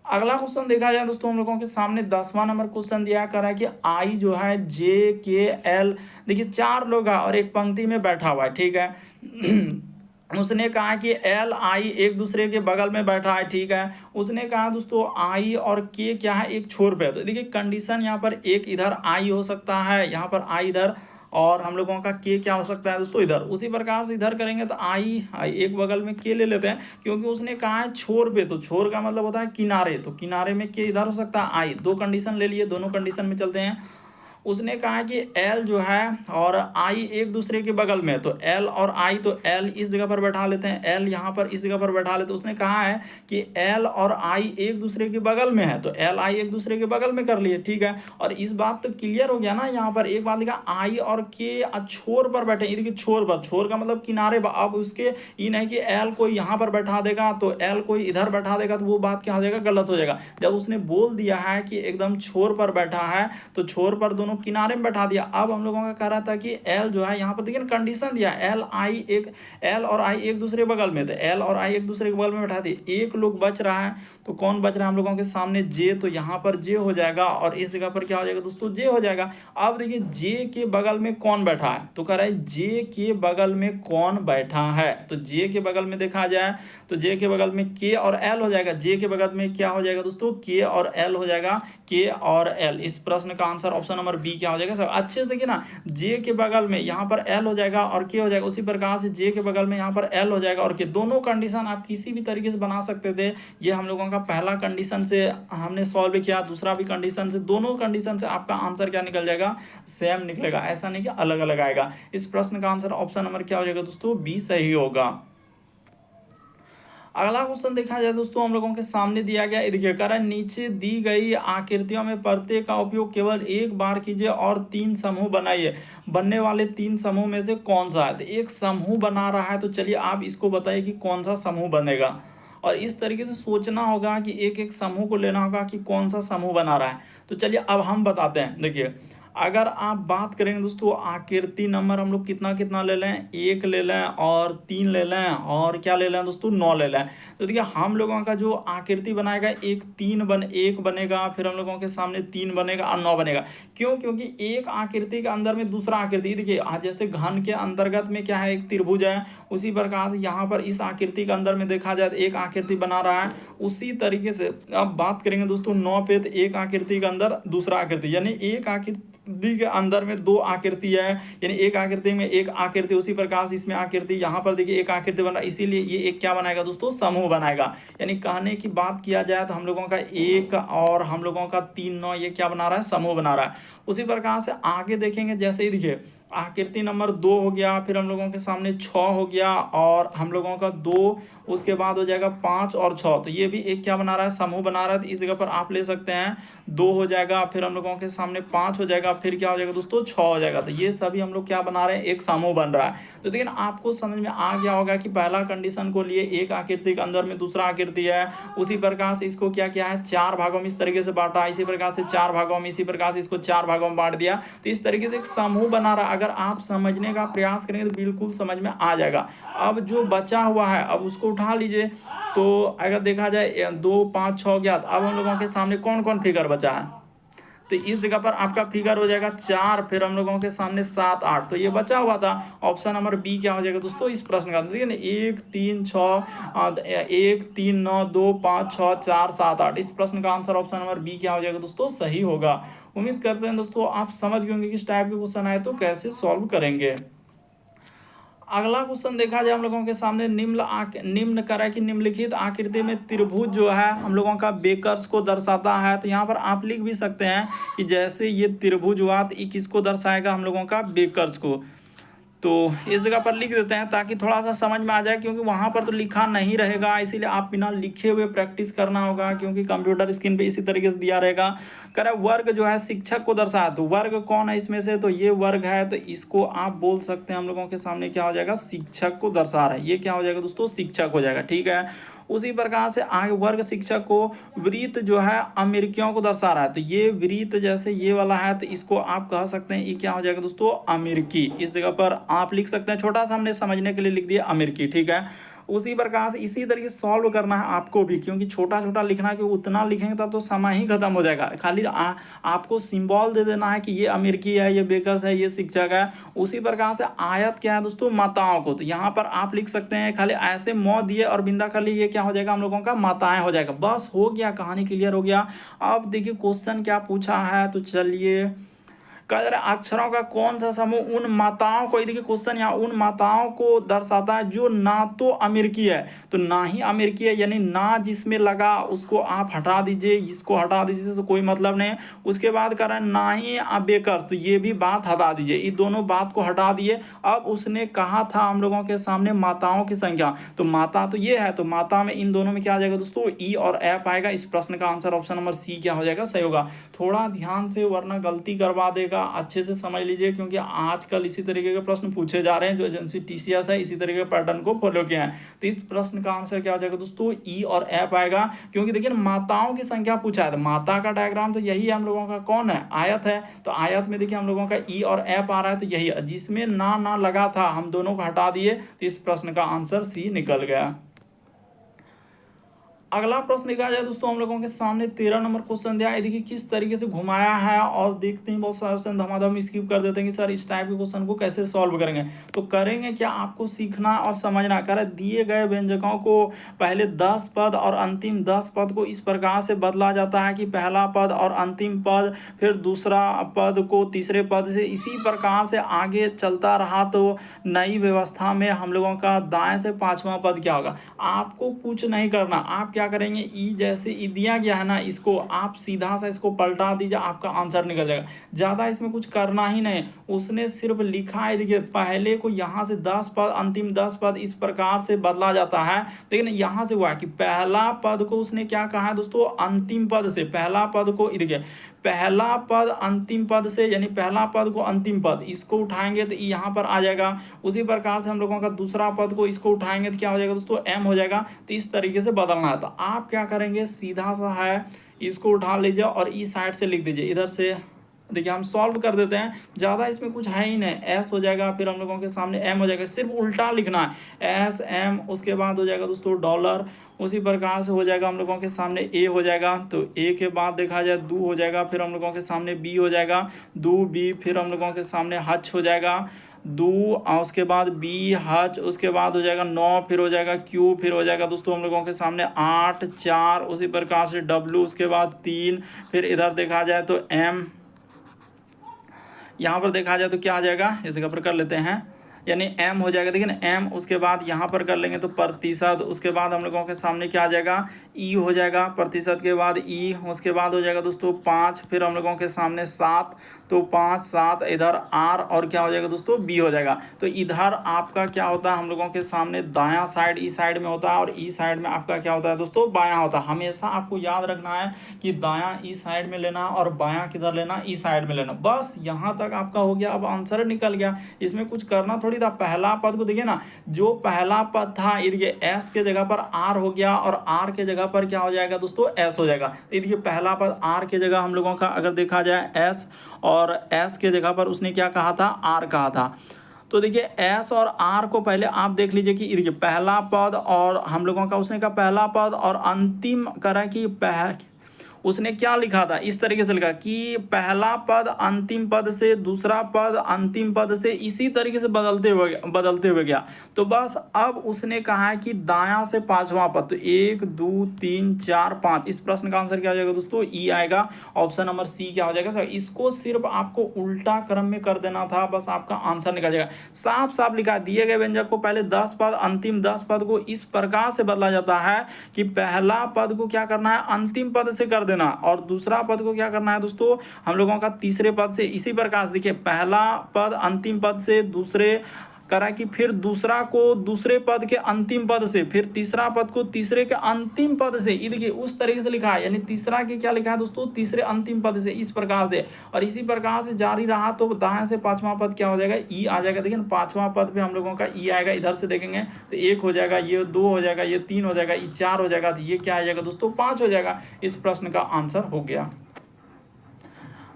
अगला क्वेश्चन देखा जाए दोस्तों, हम लोगों के सामने 10वां नंबर क्वेश्चन दिया कर रहा है कि आई जो है जे के एल, देखिए चार लोग हैं और एक पंक्ति में बैठा हुआ है, ठीक है। उसने कहा कि एल आई एक दूसरे के बगल में बैठा है, ठीक है। उसने कहा दोस्तों आई और के क्या है, एक छोर पे है। तो देखिए कंडीशन यहाँ पर एक इधर आई हो सकता है, यहाँ पर आई इधर, और हम लोगों का के क्या हो सकता है दोस्तों इधर। उसी प्रकार से इधर करेंगे तो आई एक बगल में के ले लेते हैं, क्योंकि उसने कहा है छोर पे, तो छोर का मतलब होता है किनारे, तो किनारे में के इधर हो सकता है आई। दो कंडीशन ले लिए, दोनों कंडीशन में चलते हैं। उसने कहा कि एल जो है और आई एक दूसरे के बगल में, तो एल और आई, तो एल इस जगह पर बैठा लेते हैं, एल यहाँ पर इस जगह पर बैठा लेते हैं। उसने कहा है कि एल और आई एक दूसरे के बगल में है, तो एल आई एक दूसरे के बगल में कर लिए, ठीक है। और इस बात तो क्लियर हो गया ना। यहाँ पर एक बात लिखा आई और के छोर पर बैठे, देखिए छोर पर, छोर का मतलब किनारे पर। अब उसके ये नहीं कि एल कोई यहाँ पर बैठा देगा तो एल कोई इधर बैठा देगा, तो वो बात क्या हो जाएगा, गलत हो जाएगा। जब उसने बोल दिया है कि एकदम छोर पर बैठा है, तो छोर पर दोनों किनारे में बैठा दिया। अब हम लोगों का कह रहा था कि एल जो है यहाँ पर देखिए कंडीशन दिया, एल और आई एक दूसरे बगल में थे, एल और आई एक दूसरे के बगल में बैठा दिए। एक लोग बच रहा है, तो कौन बच रहा है हम लोगों के सामने, जे, तो यहाँ पर जे हो जाएगा और इस जगह पर क्या हो जाएगा दोस्तों, जे हो जाएगा। अब देखिए जे के बगल में कौन बैठा है, तो कह रहा है जे के बगल में कौन बैठा है। तो जे के बगल में देखा जाए तो जे के बगल में के और एल हो जाएगा। जे के बगल में क्या हो जाएगा दोस्तों, के और एल हो जाएगा, के और एल। इस प्रश्न का आंसर ऑप्शन नंबर बी क्या हो जाएगा। सब अच्छे से देखिए ना, जे के बगल में यहाँ पर एल हो जाएगा और के हो जाएगा। उसी प्रकार से जे के बगल में यहाँ पर एल हो जाएगा और के। दोनों कंडीशन आप किसी भी तरीके से बना सकते थे। ये हम लोगों का पहला कंडीशन से हमने सॉल्व किया, दूसरा भी कंडीशन से, दोनों कंडीशन से आपका आंसर क्या निकल जाएगा, सेम निकलेगा। ऐसा नहीं कि अलग अलग आएगा। इस प्रश्न का आंसर ऑप्शन नंबर क्या हो जाएगा दोस्तों, बी सही होगा। अगला क्वेश्चन देखा जाए दोस्तों, हम लोगों के सामने दिया गया, देखिए कह रहा है नीचे दी गई आकृतियों में प्रत्येक का उपयोग केवल एक बार कीजिए और 3 समूह बनाइए। बनने वाले 3 समूह में से कौन सा है। तो एक समूह बना रहा है, तो चलिए आप इसको बताइए कि कौन सा समूह बनेगा। और इस तरीके से सोचना होगा कि एक एक समूह को लेना होगा कि कौन सा समूह बना रहा है। तो चलिए अब हम बताते हैं। देखिए अगर आप बात करेंगे दोस्तों, आकृति नंबर हम लोग कितना कितना ले लें, 1 ले लें और 3 ले लें और क्या ले लें दोस्तों, 9 ले लें। तो देखिए हम लोगों का जो आकृति बनाएगा, एक बनेगा, फिर हम लोगों के सामने 3 बनेगा और 9 बनेगा। क्यों, क्योंकि एक आकृति के अंदर में दूसरा आकृति, देखिए जैसे घन के अंतर्गत में क्या है, एक त्रिभुज है, उसी प्रकार से यहाँ पर इस आकृति के अंदर में देखा जाए तो एक आकृति बना रहा है। उसी तरीके से अब बात करेंगे दोस्तों 9 पे, तो एक आकृति के अंदर दूसरा आकृति, यानी एक आकृति के अंदर में 2 आकृति है, यानी एक आकृति में एक आकृति। उसी प्रकार से इसमें आकृति, यहाँ पर देखिए एक आकृति बन रहा है, इसीलिए ये एक क्या बनाएगा दोस्तों, समूह बनाएगा। यानी कहने की बात किया जाए तो हम लोगों का 1 और हम लोगों का 3 9 ये क्या बना रहा है, समूह बना रहा है। उसी प्रकार से आगे देखेंगे, जैसे ही देखिए आकृति नंबर 2 हो गया, फिर हम लोगों के सामने 6 हो गया और हम लोगों का 2, उसके बाद हो जाएगा 5 और 6, तो ये भी एक क्या बना रहा है, समूह बना रहा है। तो इस जगह पर आप ले सकते हैं 2 हो जाएगा, फिर हम लोगों के सामने 5 हो जाएगा, फिर क्या हो जाएगा दोस्तों 6 हो जाएगा। तो ये सभी हम लोग क्या बना रहे हैं, एक समूह बन रहा है। तो देखिए आपको समझ में आ गया होगा कि पहला कंडीशन को लिए एक आकृति के अंदर में दूसरा आकृति है। उसी प्रकार से इसको क्या किया है, 4 भागों में इस तरीके से बांटा, इसी प्रकार से 4 भागों में, इसी प्रकार से इसको 4 भागों में बांट दिया। तो इस तरीके से एक समूह बना रहा है। अगर आप समझने का प्रयास करेंगे तो बिल्कुल समझ में आ जाएगा। अब जो बचा हुआ है अब उसको उठा लीजिए। तो अगर देखा जाए 2 5 6 गया, अब हम लोगों के सामने कौन कौन फिगर बचा है, तो इस जगह पर आपका फिगर हो जाएगा 4, फिर हम लोगों के सामने 7 8, तो ये बचा हुआ था। ऑप्शन नंबर बी क्या हो जाएगा दोस्तों इस प्रश्न का, देखिए ना 1 3 6 1 3 9 2 5 6 4 7 8, इस प्रश्न का आंसर ऑप्शन नंबर बी क्या हो जाएगा दोस्तों, सही होगा। उम्मीद करते हैं दोस्तों आप समझ गए होंगे किस टाइप के क्वेश्चन आए तो कैसे सॉल्व करेंगे। अगला क्वेश्चन देखा जाए हम लोगों के सामने, निम्न करा कि निम्नलिखित आकृति में त्रिभुज जो है हम लोगों का बेकर्स को दर्शाता है। तो यहाँ पर आप लिख भी सकते हैं कि जैसे ये त्रिभुज हुआ तो ये किसको दर्शाएगा, हम लोगों का बेकर्स को। तो इस जगह पर लिख देते हैं ताकि थोड़ा सा समझ में आ जाए, क्योंकि वहाँ पर तो लिखा नहीं रहेगा, इसीलिए आप बिना लिखे हुए प्रैक्टिस करना होगा, क्योंकि कंप्यूटर स्क्रीन पे इसी तरीके से दिया रहेगा। कह रहा है वर्ग जो है शिक्षक को दर्शाए, तो वर्ग कौन है इसमें से, तो ये वर्ग है, तो इसको आप बोल सकते हैं हम लोगों के सामने क्या हो जाएगा, शिक्षक को दर्शा रहा है। ये क्या हो जाएगा दोस्तों, शिक्षक हो जाएगा, ठीक है। उसी प्रकार से आगे वर्ग शिक्षक को, वृत्त जो है अमेरिकियों को दर्शा रहा है, तो ये वृत्त जैसे ये वाला है तो इसको आप कह सकते हैं ये क्या हो जाएगा दोस्तों, अमेरिकी। इस जगह पर आप लिख सकते हैं, छोटा सा हमने समझने के लिए लिख दिया अमेरिकी, ठीक है। उसी प्रकार से इसी तरीके से सॉल्व करना है आपको भी, क्योंकि छोटा छोटा लिखना है, कि उतना लिखेंगे तब तो समय ही खत्म हो जाएगा। खाली आपको सिंबल दे देना है कि ये अमेरिकी है, ये बेकर्स है, ये शिक्षक है। उसी प्रकार से आयत क्या है दोस्तों, माताओं को, तो यहाँ पर आप लिख सकते हैं खाली ऐसे मौ दिए और बिंदा कर लिए, ये क्या हो जाएगा हम लोगों का माताएं हो जाएगा। बस हो गया, कहानी क्लियर हो गया। अब देखिए क्वेश्चन क्या पूछा है, तो चलिए कह रहा है अक्षरों का कौन सा समूह उन माताओं को, देखिए क्वेश्चन यहाँ उन माताओं को दर्शाता है जो ना तो अमेरिकी है, तो ना ही अमेरिकी है, यानी ना जिसमें लगा उसको आप हटा दीजिए, इसको हटा दीजिए, तो कोई मतलब नहीं। उसके बाद कह रहा है ना ही बेकर्स, तो ये भी बात हटा दीजिए, ये दोनों बात को हटा दिए। अब उसने कहा था हम लोगों के सामने माताओं की संख्या, तो माता तो ये है, तो माता में इन दोनों में क्या आ जाएगा दोस्तों, ई और एफ आएगा। इस प्रश्न का आंसर ऑप्शन नंबर सी क्या हो जाएगा, सही होगा। थोड़ा ध्यान से वरना गलती करवा देगा, अच्छे से समझ लीजिए, क्योंकि आजकल इसी तरीके के प्रश्न पूछे जा रहे हैं। जो एजेंसी टीसीएस है इसी तरीके के पैटर्न को फॉलो किया है। तो इस प्रश्न का आंसर क्या हो जाएगा दोस्तों, ई और एफ आएगा, क्योंकि देखिए माताओं की संख्या पूछा है, तो माता का डायग्राम तो यही है हम लोगों का, कौन है, आयत है। तो आयत में देखिए हम लोगों का ई और एफ आ रहा है, तो यही है, जिसमें ना लगा था हम दोनों को हटा दिए, तो इस प्रश्न का आंसर सी निकल गया। अगला प्रश्न देखा जाए दोस्तों हम लोगों के सामने 13 नंबर क्वेश्चन दिया है। देखिए किस तरीके से घुमाया है, और देखते हैं बहुत सारे क्वेश्चन धमाधम स्किप कर देते हैं कि सर इस टाइप के क्वेश्चन को कैसे सॉल्व करेंगे। तो करेंगे क्या, आपको सीखना और समझना। कर दिए गए व्यंजकों को पहले 10 पद और अंतिम 10 पद को इस प्रकार से बदला जाता है कि पहला पद और अंतिम पद, फिर दूसरा पद को तीसरे पद से, इसी प्रकार से आगे चलता रहा। तो नई व्यवस्था में हम लोगों का दाएं से पांचवा पद क्या होगा, आपको कुछ नहीं करना। आप क्या करेंगे, ई जैसे ई दिया गया है ना, इसको आप सीधा सा इसको पलटा दीजिए, आपका आंसर निकल जाएगा। ज़्यादा इसमें कुछ करना ही नहीं, उसने सिर्फ लिखा है। देखिए पहले को यहाँ से 10 पद अंतिम 10 पद इस प्रकार से बदला जाता है, लेकिन यहाँ से हुआ कि पहला पद को उसने क्या कहा है दोस्तों, अंतिम पद से पहला पद को, देखिए पहला पद अंतिम पद से, यानी पहला पद को अंतिम पद इसको उठाएंगे तो यहाँ पर आ जाएगा। उसी प्रकार से हम लोगों का दूसरा पद को इसको उठाएंगे तो क्या हो जाएगा दोस्तों, एम हो जाएगा। तो इस तरीके से बदलना है। तो आप क्या करेंगे, सीधा सा है, इसको उठा लीजिए और इस साइड से लिख दीजिए इधर से। देखिए हम सॉल्व कर देते हैं, ज़्यादा इसमें कुछ है ही नहीं। एस हो जाएगा, फिर हम लोगों के सामने एम हो जाएगा, सिर्फ उल्टा लिखना है, एस एम। उसके बाद हो जाएगा दोस्तों डॉलर। उसी प्रकार से हो जाएगा हम लोगों के सामने ए हो जाएगा, तो ए के बाद देखा जाए दू हो जाएगा, फिर हम लोगों के सामने बी हो जाएगा, दू बी, फिर हम लोगों के सामने हच हो जाएगा, दू, और उसके बाद बी हच, उसके बाद हो जाएगा 9, फिर हो जाएगा क्यू, फिर हो जाएगा दोस्तों हम लोगों के सामने 8 4, उसी प्रकार से डब्लू, उसके बाद 3, फिर इधर देखा जाए तो एम, यहाँ पर देखा जाए तो क्या आ जाएगा, इस जगह पर कर लेते हैं, यानी एम हो जाएगा। देखिए ना एम, उसके बाद यहाँ पर कर लेंगे तो प्रतिशत, उसके बाद हम लोगों के सामने क्या आ जाएगा, ई हो जाएगा, प्रतिशत के बाद ई, उसके बाद हो जाएगा दोस्तों 5, फिर हम लोगों के सामने 7, तो 5 7, इधर आर, और क्या हो जाएगा दोस्तों बी हो जाएगा। तो इधर आपका क्या होता है, हम लोगों के सामने दायां साइड ई साइड में होता है, और ई साइड में आपका क्या होता है दोस्तों, बायां होता है। हमेशा आपको याद रखना है कि दायां ई साइड में लेना और बायां किधर लेना, ई साइड में लेना। बस यहाँ तक आपका हो गया, अब आंसर निकल गया। इसमें कुछ करना थोड़ी था। पहला पद को देखिए ना, जो पहला पद था ये एस के जगह पर आर हो गया, और आर के जगह पर क्या हो जाएगा दोस्तों, एस हो जाएगा। तो देखिए पहला पद आर के जगह हम लोगों का अगर देखा जाए एस, और एस के जगह पर उसने क्या कहा था, आर कहा था। तो देखिए एस और आर को पहले आप देख लीजिए कि देखिए पहला पद और हम लोगों का उसने कहा पहला पद और अंतिम करा कि उसने क्या लिखा था, इस तरीके से लिखा कि पहला पद अंतिम पद से, दूसरा पद अंतिम पद से, इसी तरीके से बदलते हुए गया। तो बस अब उसने कहा है कि दायां से पांचवा पद, तो 1 2 3 4 5, इस प्रश्न का आंसर क्या आ जाएगा दोस्तों, ई आएगा। ऑप्शन नंबर सी क्या हो जाएगा, इसको सिर्फ आपको उल्टा क्रम में कर देना था, बस आपका आंसर निकल जाएगा। साफ साफ लिखा, दिए गए व्यंजक को पहले 10 पद अंतिम 10 पद को इस प्रकार से बदला जाता है कि पहला पद को क्या करना है, अंतिम पद से कर देना, और दूसरा पद को क्या करना है दोस्तों, हम लोगों का तीसरे पद से। इसी प्रकार से देखिए पहला पद अंतिम पद से, दूसरे करा कि फिर दूसरा को दूसरे पद के अंतिम पद से, फिर तीसरा पद को तीसरे के अंतिम पद से। ये देखिए उस तरीके से लिखा है, यानी तीसरा के क्या लिखा है दोस्तों, तीसरे अंतिम पद से, इस प्रकार से। और इसी प्रकार से जारी रहा तो दाएं से पांचवा पद क्या हो जाएगा, ई आ जाएगा। देखिए पांचवा पद पे हम लोगों का ई आएगा, इधर से देखेंगे तो 1 हो जाएगा, ये 2 हो जाएगा, ये 3 हो जाएगा, ये 4 हो जाएगा, तो ये क्या आ जाएगा दोस्तों, 5 हो जाएगा। इस प्रश्न का आंसर हो गया।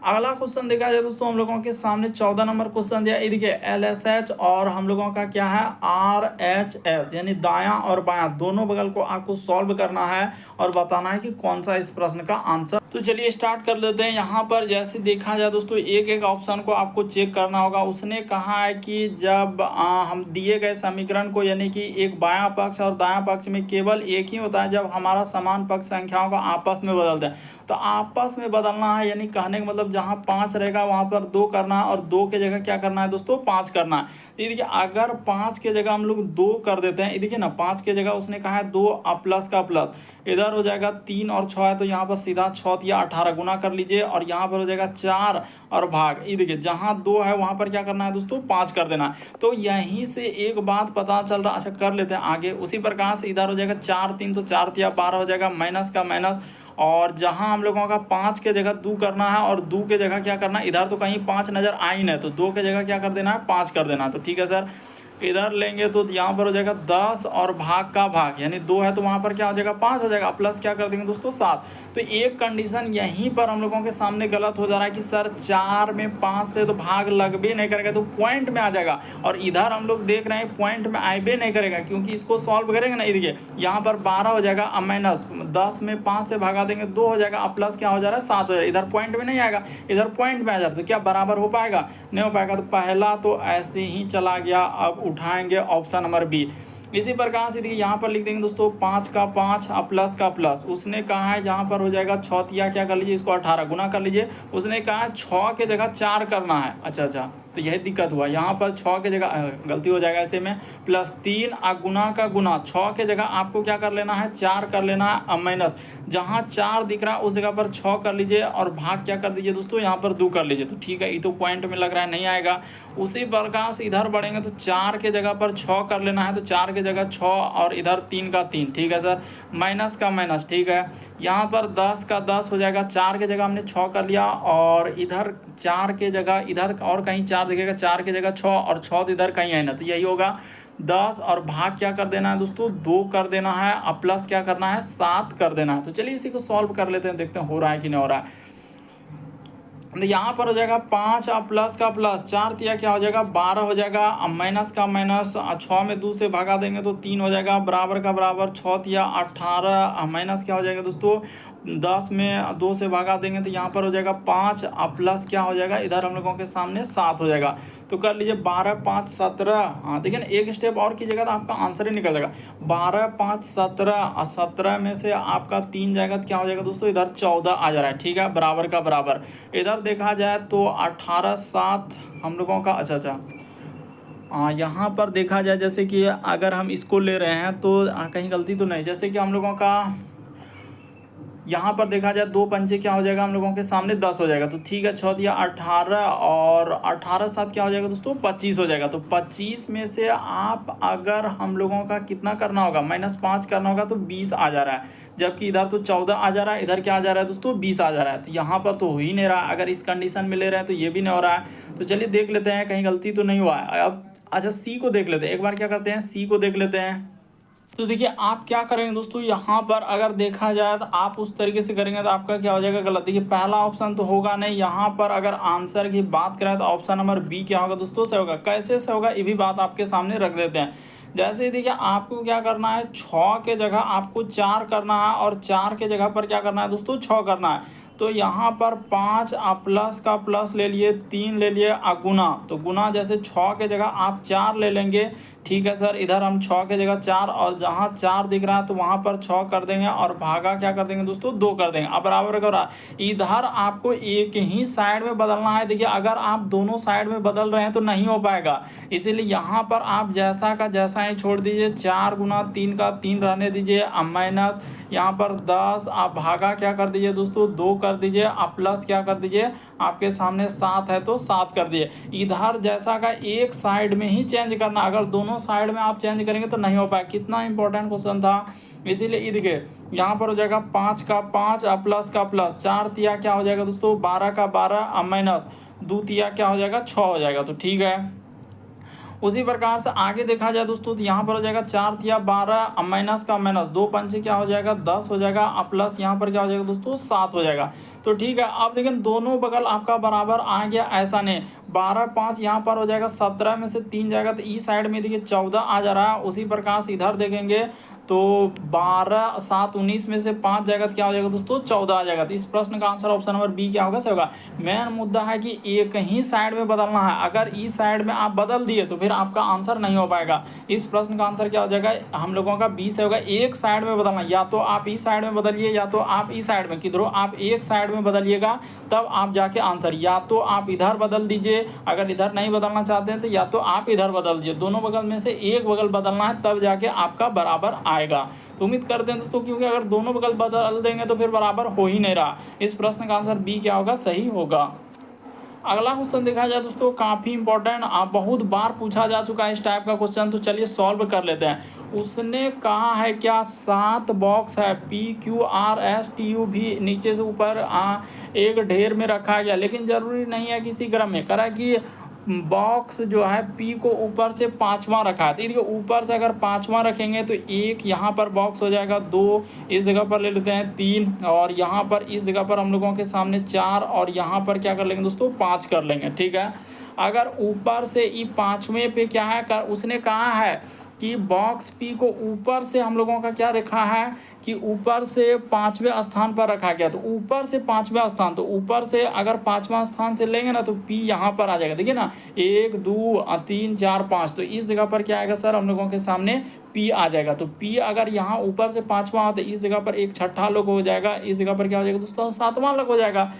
अगला क्वेश्चन देखा जाए दोस्तों, हम लोगों के सामने 14 नंबर क्वेश्चन दिया। ये देखिए LSH और हम लोगों का क्या है RHS, यानी दायां और बायां दोनों बगल को आपको सॉल्व करना है और बताना है कि कौन सा इस प्रश्न का आंसर। तो चलिए स्टार्ट कर लेते हैं। यहाँ पर जैसे देखा जाए दोस्तों, एक एक ऑप्शन को आपको चेक करना होगा। उसने कहा है कि जब हम दिए गए समीकरण को, यानी कि एक बायां पक्ष और दायां पक्ष में केवल एक ही होता है जब हमारा समान पक्ष संख्याओं को आपस में बदलते हैं। तो आपस में बदलना है, यानी कहने का मतलब जहाँ 5 रहेगा वहाँ पर 2 करना है और 2 के जगह क्या करना है दोस्तों 5 करना है। ये देखिए अगर 5 के जगह हम लोग 2 कर देते हैं, ये देखिए ना 5 के जगह उसने कहा है 2 प्लस का प्लस, इधर हो जाएगा 3 और 6 है तो यहाँ पर सीधा 6 या 18 गुना कर लीजिए और यहाँ पर हो जाएगा 4 और भाग। ये देखिए जहाँ 2 है वहाँ पर क्या करना है दोस्तों 5 कर देना है। तो यहीं से एक बात पता चल रहा, अच्छा कर लेते हैं आगे। उसी प्रकार से इधर हो जाएगा 4 3 तो 4 या 12 हो जाएगा, माइनस का माइनस, और जहां हम लोगों का 5 के जगह 2 करना है और 2 के जगह क्या करना है, इधर तो कहीं 5 नजर आ ही नहीं, तो 2 के जगह क्या कर देना है 5 कर देना है। तो ठीक है सर, इधर लेंगे तो यहाँ पर हो जाएगा 10 और भाग का भाग, यानी 2 है तो वहाँ पर क्या हो जाएगा 5 हो जाएगा, प्लस क्या कर देंगे दोस्तों 7। तो एक कंडीशन यहीं पर हम लोगों के सामने गलत हो जा रहा है कि सर 4 में 5 से तो भाग लग भी नहीं करेगा, तो पॉइंट में आ जाएगा। और इधर हम लोग देख रहे हैं पॉइंट में आए भी नहीं करेगा, क्योंकि इसको सॉल्व करेंगे ना, देखिए यहाँ पर 12 हो जाएगा, अब माइनस 10 में 5 से भगा देंगे 2 हो जाएगा, अब प्लस क्या हो जा रहा है 7 हो जाएगा। इधर पॉइंट में नहीं आएगा, इधर पॉइंट में आ जाता तो क्या बराबर हो पाएगा, नहीं हो पाएगा। तो पहला तो ऐसे ही चला गया। अब उठाएंगे ऑप्शन नंबर बी। इसी प्रकार से देखिए यहाँ पर लिख देंगे दोस्तों 5 का 5 प्लस का प्लस, उसने कहा है यहाँ पर हो जाएगा 6 तिया क्या कर लीजिए इसको 18 गुना कर लीजिए, उसने कहा है 6 के जगह 4 करना है। अच्छा, तो यही दिक्कत हुआ, यहाँ पर 6 के जगह गलती हो जाएगा ऐसे में, प्लस 3 गुना का गुना, 6 के जगह आपको क्या कर लेना है 4 कर लेना है, माइनस जहाँ 4 दिख रहा है उस जगह पर 6 कर लीजिए और भाग क्या कर दीजिए दोस्तों यहाँ पर 2 कर लीजिए। तो ठीक है, ये तो पॉइंट में लग रहा है नहीं आएगा। उसी प्रकार से इधर बढ़ेंगे तो 4 के जगह पर 6 कर लेना है, तो 4 के जगह 6 और इधर 3 का 3, ठीक है सर, माइनस का माइनस, ठीक है। यहाँ पर 10 का 10 हो जाएगा, 4 के जगह हमने 6 कर लिया और इधर 4 के जगह इधर और कहीं 4 दिखेगा, 4 के जगह 6 और 6 तो इधर कहीं है ना, तो यही होगा 10 और भाग क्या कर देना है दोस्तों 2 कर देना है, अब प्लस क्या करना है 7 कर देना है। तो चलिए इसी को सॉल्व कर लेते हैं, देखते हैं हो रहा है कि नहीं हो रहा है। तो यहाँ पर हो जाएगा 5 प्लस का प्लस, 4 तिया क्या हो जाएगा 12 हो जाएगा, अब माइनस का माइनस, 6 में 2 से भगा देंगे तो 3 हो जाएगा, बराबर का बराबर, 6 तिया 18, माइनस क्या हो जाएगा दोस्तों 10 में 2 से भगा देंगे तो यहाँ पर हो जाएगा 5, प्लस क्या हो जाएगा इधर हम लोगों के सामने 7 हो जाएगा। तो कर लीजिए 12 5 17, हाँ देखिए ना एक स्टेप और कीजिएगा तो आपका आंसर ही निकल जाएगा। 12 5 17 और 17 में से आपका 3 जाएगा तो क्या हो जाएगा दोस्तों इधर 14 आ जा रहा है, ठीक है, बराबर का बराबर। इधर देखा जाए तो 18 7 हम लोगों का, अच्छा यहाँ पर देखा जाए जैसे कि अगर हम इसको ले रहे हैं तो कहीं गलती तो नहीं, जैसे कि हम लोगों का यहाँ पर देखा जाए 2 पंचे क्या हो जाएगा हम लोगों के सामने 10 हो जाएगा, तो ठीक है 6 दिया 18 और 18 7 क्या हो जाएगा दोस्तों 25 हो जाएगा। तो 25 में से आप अगर हम लोगों का कितना करना होगा -5 करना होगा तो 20 आ जा रहा है, जबकि इधर तो 14 आ जा रहा है, इधर क्या आ जा रहा है दोस्तों 20 आ जा रहा है। तो यहाँ पर तो हो ही नहीं रहा, अगर इस कंडीशन में ले रहे हैं तो ये भी नहीं हो रहा है। तो चलिए देख लेते हैं कहीं गलती तो नहीं हुआ है। अब अच्छा सी को देख लेते हैं, एक बार क्या करते हैं सी को देख लेते हैं। तो देखिए आप क्या करेंगे दोस्तों, यहाँ पर अगर देखा जाए तो आप उस तरीके से करेंगे तो आपका क्या हो जाएगा गलत। देखिए पहला ऑप्शन तो होगा नहीं, यहाँ पर अगर आंसर की बात करें तो ऑप्शन नंबर बी क्या होगा दोस्तों से होगा। कैसे से होगा ये भी बात आपके सामने रख देते हैं। जैसे देखिए आपको क्या करना है 6 के जगह आपको 4 करना है और 4 के जगह पर क्या करना है दोस्तों 6 करना है। तो यहाँ पर 5 प्लस का प्लस ले लिए, 3 ले लिए गुना, तो गुना जैसे 6 के जगह आप 4 ले लेंगे, ठीक है सर। इधर हम 6 के जगह 4 और जहाँ 4 दिख रहा है तो वहाँ पर 6 कर देंगे और भागा क्या कर देंगे दोस्तों 2 कर देंगे। अब बराबर कर रहा है, इधर आपको एक ही साइड में बदलना है। देखिए अगर आप दोनों साइड में बदल रहे हैं तो नहीं हो पाएगा, इसीलिए यहाँ पर आप जैसा का जैसा ही छोड़ दीजिए। 4 गुना 3 का 3 रहने दीजिए, अब माइनस यहाँ पर 10, आप भागा क्या कर दीजिए दोस्तों 2 कर दीजिए, आप प्लस क्या कर दीजिए आपके सामने 7 है तो 7 कर दिए। इधर जैसा का एक साइड में ही चेंज करना, अगर दोनों साइड में आप चेंज करेंगे तो नहीं हो पाएगा। कितना इंपॉर्टेंट क्वेश्चन था, इसीलिए ये देखिए यहाँ पर हो जाएगा 5 का 5 प्लस का प्लस, 4 तिया क्या हो जाएगा दोस्तों 12 का 12 माइनस 2 तिया क्या हो जाएगा 6 हो जाएगा। तो ठीक है उसी प्रकार से आगे देखा जाए दोस्तों तो यहाँ पर हो जाएगा 4 या 12 माइनस का माइनस 2 पंचे क्या हो जाएगा 10 हो जाएगा, प्लस यहाँ पर क्या हो जाएगा दोस्तों 7 हो जाएगा। तो ठीक है, अब देखिए दोनों बगल आपका बराबर आ गया, ऐसा नहीं 12 5 यहाँ पर हो जाएगा 17 में से 3 जाएगा तो इस साइड में देखिए 14 आ जा रहा है। उसी प्रकार से इधर देखेंगे तो 12 7 19 में से 5 जाएगा तो क्या हो जाएगा दोस्तों 14 आ जाएगा। तो इस प्रश्न का आंसर ऑप्शन नंबर बी क्या होगा, सही होगा। मेन मुद्दा है कि एक ही साइड में बदलना है, अगर इस साइड में आप बदल दिए तो फिर आपका आंसर नहीं हो पाएगा। इस प्रश्न का आंसर क्या हो जाएगा हम लोगों का बी से होगा, एक साइड में बदलना, या तो आप इस साइड में बदलिए या तो आप इस साइड में, किधरों आप एक साइड में बदलिएगा तब आप जाके आंसर, या तो आप इधर बदल दीजिए, अगर इधर नहीं बदलना चाहते हैं तो या तो आप इधर बदल दीजिए, दोनों बगल में से एक बगल बदलना है तब जाके आपका बराबर आएगा। तो उम्मीद करते हैं दोस्तों, क्योंकि अगर दोनों बगल बदल देंगे तो फिर बराबर हो ही नहीं रहा। इस प्रश्न का आंसर बी क्या होगा, सही होगा। अगला क्वेश्चन देखा जाए दोस्तों काफ़ी इंपॉर्टेंट, आप बहुत बार पूछा जा चुका है इस टाइप का क्वेश्चन, तो चलिए सॉल्व कर लेते हैं। उसने कहा है क्या 7 बॉक्स है PQRSTU भी नीचे से ऊपर एक ढेर में रखा गया, लेकिन जरूरी नहीं है किसी क्रम में। करा कि बॉक्स जो है P को ऊपर से 5वां रखा है, तो देखिए ऊपर से अगर 5वां रखेंगे तो एक यहाँ पर बॉक्स हो जाएगा, 2 इस जगह पर ले लेते हैं 3, और यहाँ पर इस जगह पर हम लोगों के सामने 4, और यहाँ पर क्या कर लेंगे दोस्तों 5 कर लेंगे, ठीक है। अगर ऊपर से ये 5वें पे क्या है उसने कहा है कि बॉक्स P को ऊपर से हम लोगों का क्या रखा है कि ऊपर से 5वें स्थान पर रखा गया, तो ऊपर से 5वां स्थान, तो ऊपर से अगर 5वां स्थान से लेंगे ना तो P यहाँ पर आ जाएगा, देखिए ना 1 2 3 4 5, तो इस जगह पर क्या आएगा सर हम लोगों के सामने P आ जाएगा। तो P अगर यहाँ ऊपर से 5वां हो तो इस जगह पर एक छठा लोग हो जाएगा, इस जगह पर क्या हो जाएगा दोस्तों 7वां लोग हो जाएगा।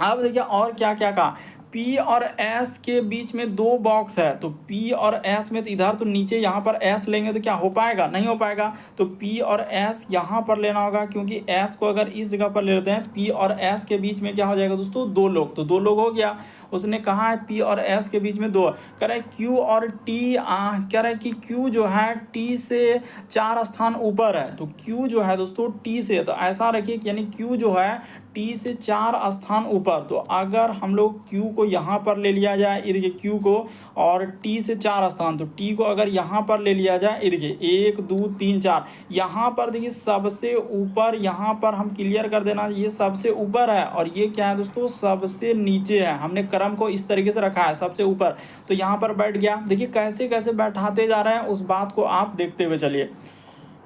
अब देखिए और क्या क्या कहा, P और S के बीच में 2 बॉक्स है, तो P और S में तो इधर तो नीचे यहाँ पर S लेंगे तो क्या हो पाएगा, नहीं हो पाएगा। तो P और S यहाँ पर लेना होगा, क्योंकि S को अगर इस जगह पर ले लेते हैं, P और S के बीच में क्या हो जाएगा दोस्तों 2 लोग, तो 2 लोग हो गया। उसने कहा है P और S के बीच में 2, कह रहा है Q और T कह रहा है कि Q जो है T से 4 स्थान ऊपर है, तो Q जो है दोस्तों T से, तो ऐसा रखिए कि यानी Q जो है T से 4 स्थान ऊपर, तो अगर हम लोग Q को यहाँ पर ले लिया जाए, ये देखिए Q को, और T से 4 स्थान, तो T को अगर यहाँ पर ले लिया जाए, ये देखिए 1 2 3 4, यहाँ पर देखिए सबसे ऊपर, यहाँ पर हम क्लियर कर देना ये सबसे ऊपर है, और ये क्या है दोस्तों सबसे नीचे है। हमने क्रम को इस तरीके से रखा है सबसे ऊपर, तो यहाँ पर बैठ गया। देखिए कैसे कैसे बैठाते जा रहे हैं उस बात को आप देखते हुए चलिए।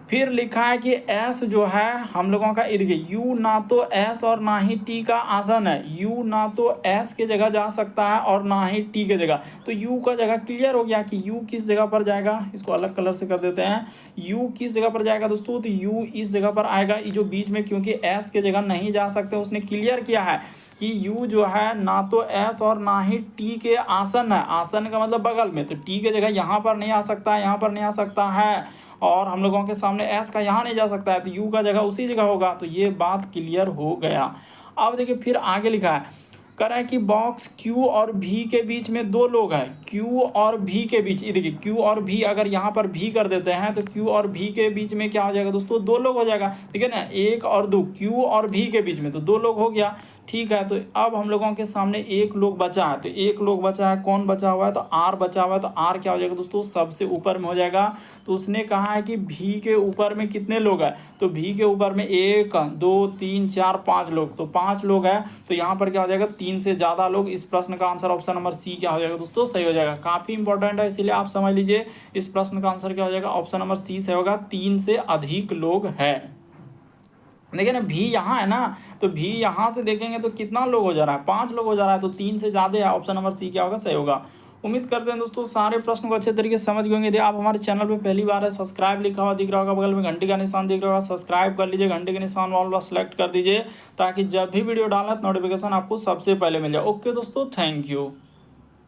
फिर लिखा है कि S जो है हम लोगों का, देखिए U ना तो S और ना ही T का आसन है, U ना तो S के जगह जा सकता है और ना ही T के जगह, तो U का जगह क्लियर हो गया कि U किस जगह पर जाएगा। इसको अलग कलर से कर देते हैं, U किस जगह पर जाएगा दोस्तों, तो U इस जगह पर आएगा, ये जो बीच में, क्योंकि S के जगह नहीं जा सकते, उसने क्लियर किया है कि U जो है ना तो S और ना ही T के आसन है, आसन का मतलब बगल में, तो T के जगह यहाँ पर नहीं आ सकता है, यहाँ पर नहीं आ सकता है, और हम लोगों के सामने S का यहाँ नहीं जा सकता है, तो U का जगह उसी जगह होगा। तो ये बात क्लियर हो गया। अब देखिए फिर आगे लिखा है, कह रहा है कि बॉक्स Q और V के बीच में 2 लोग हैं, Q और V के बीच, ये देखिए Q और V, अगर यहाँ पर V कर देते हैं तो Q और V के बीच में क्या हो जाएगा दोस्तों 2 लोग हो जाएगा, ठीक है ना, 1 और 2, Q और V के बीच में तो 2 लोग हो गया, ठीक है। तो अब हम लोगों के सामने एक लोग बचा है, तो एक लोग बचा है, कौन बचा हुआ है, तो R बचा हुआ है, तो R क्या हो जाएगा दोस्तों सबसे ऊपर में हो जाएगा। तो उसने कहा है कि V के ऊपर में कितने लोग हैं, तो V के ऊपर में 1 2 3 4 5 लोग, तो 5 लोग हैं, तो यहाँ पर क्या हो जाएगा 3 से ज़्यादा लोग। इस प्रश्न का आंसर ऑप्शन नंबर सी क्या हो जाएगा दोस्तों, सही हो जाएगा। काफ़ी इंपॉर्टेंट है, इसीलिए आप समझ लीजिए इस प्रश्न का आंसर क्या हो जाएगा, ऑप्शन नंबर सी से होगा, 3 से अधिक लोग है। देखिए ना भी यहाँ है ना, तो भी यहाँ से देखेंगे तो कितना लोग हो जा रहा है, 5 लोग हो जा रहा है, तो 3 से ज़्यादा है, ऑप्शन नंबर सी क्या होगा, सही होगा। उम्मीद करते हैं दोस्तों सारे प्रश्न को अच्छे तरीके से समझ गए होंगे। यदि आप हमारे चैनल पे पहली बार है, सब्सक्राइब लिखा हुआ दिख रहा होगा, बगल में घंटी का निशान दिख रहा होगा, सब्सक्राइब कर लीजिए, घंटे के निशान वाला सेलेक्ट कर दीजिए, ताकि जब भी वीडियो डालें नोटिफिकेशन आपको सबसे पहले मिल जाए। ओके दोस्तों, थैंक यू।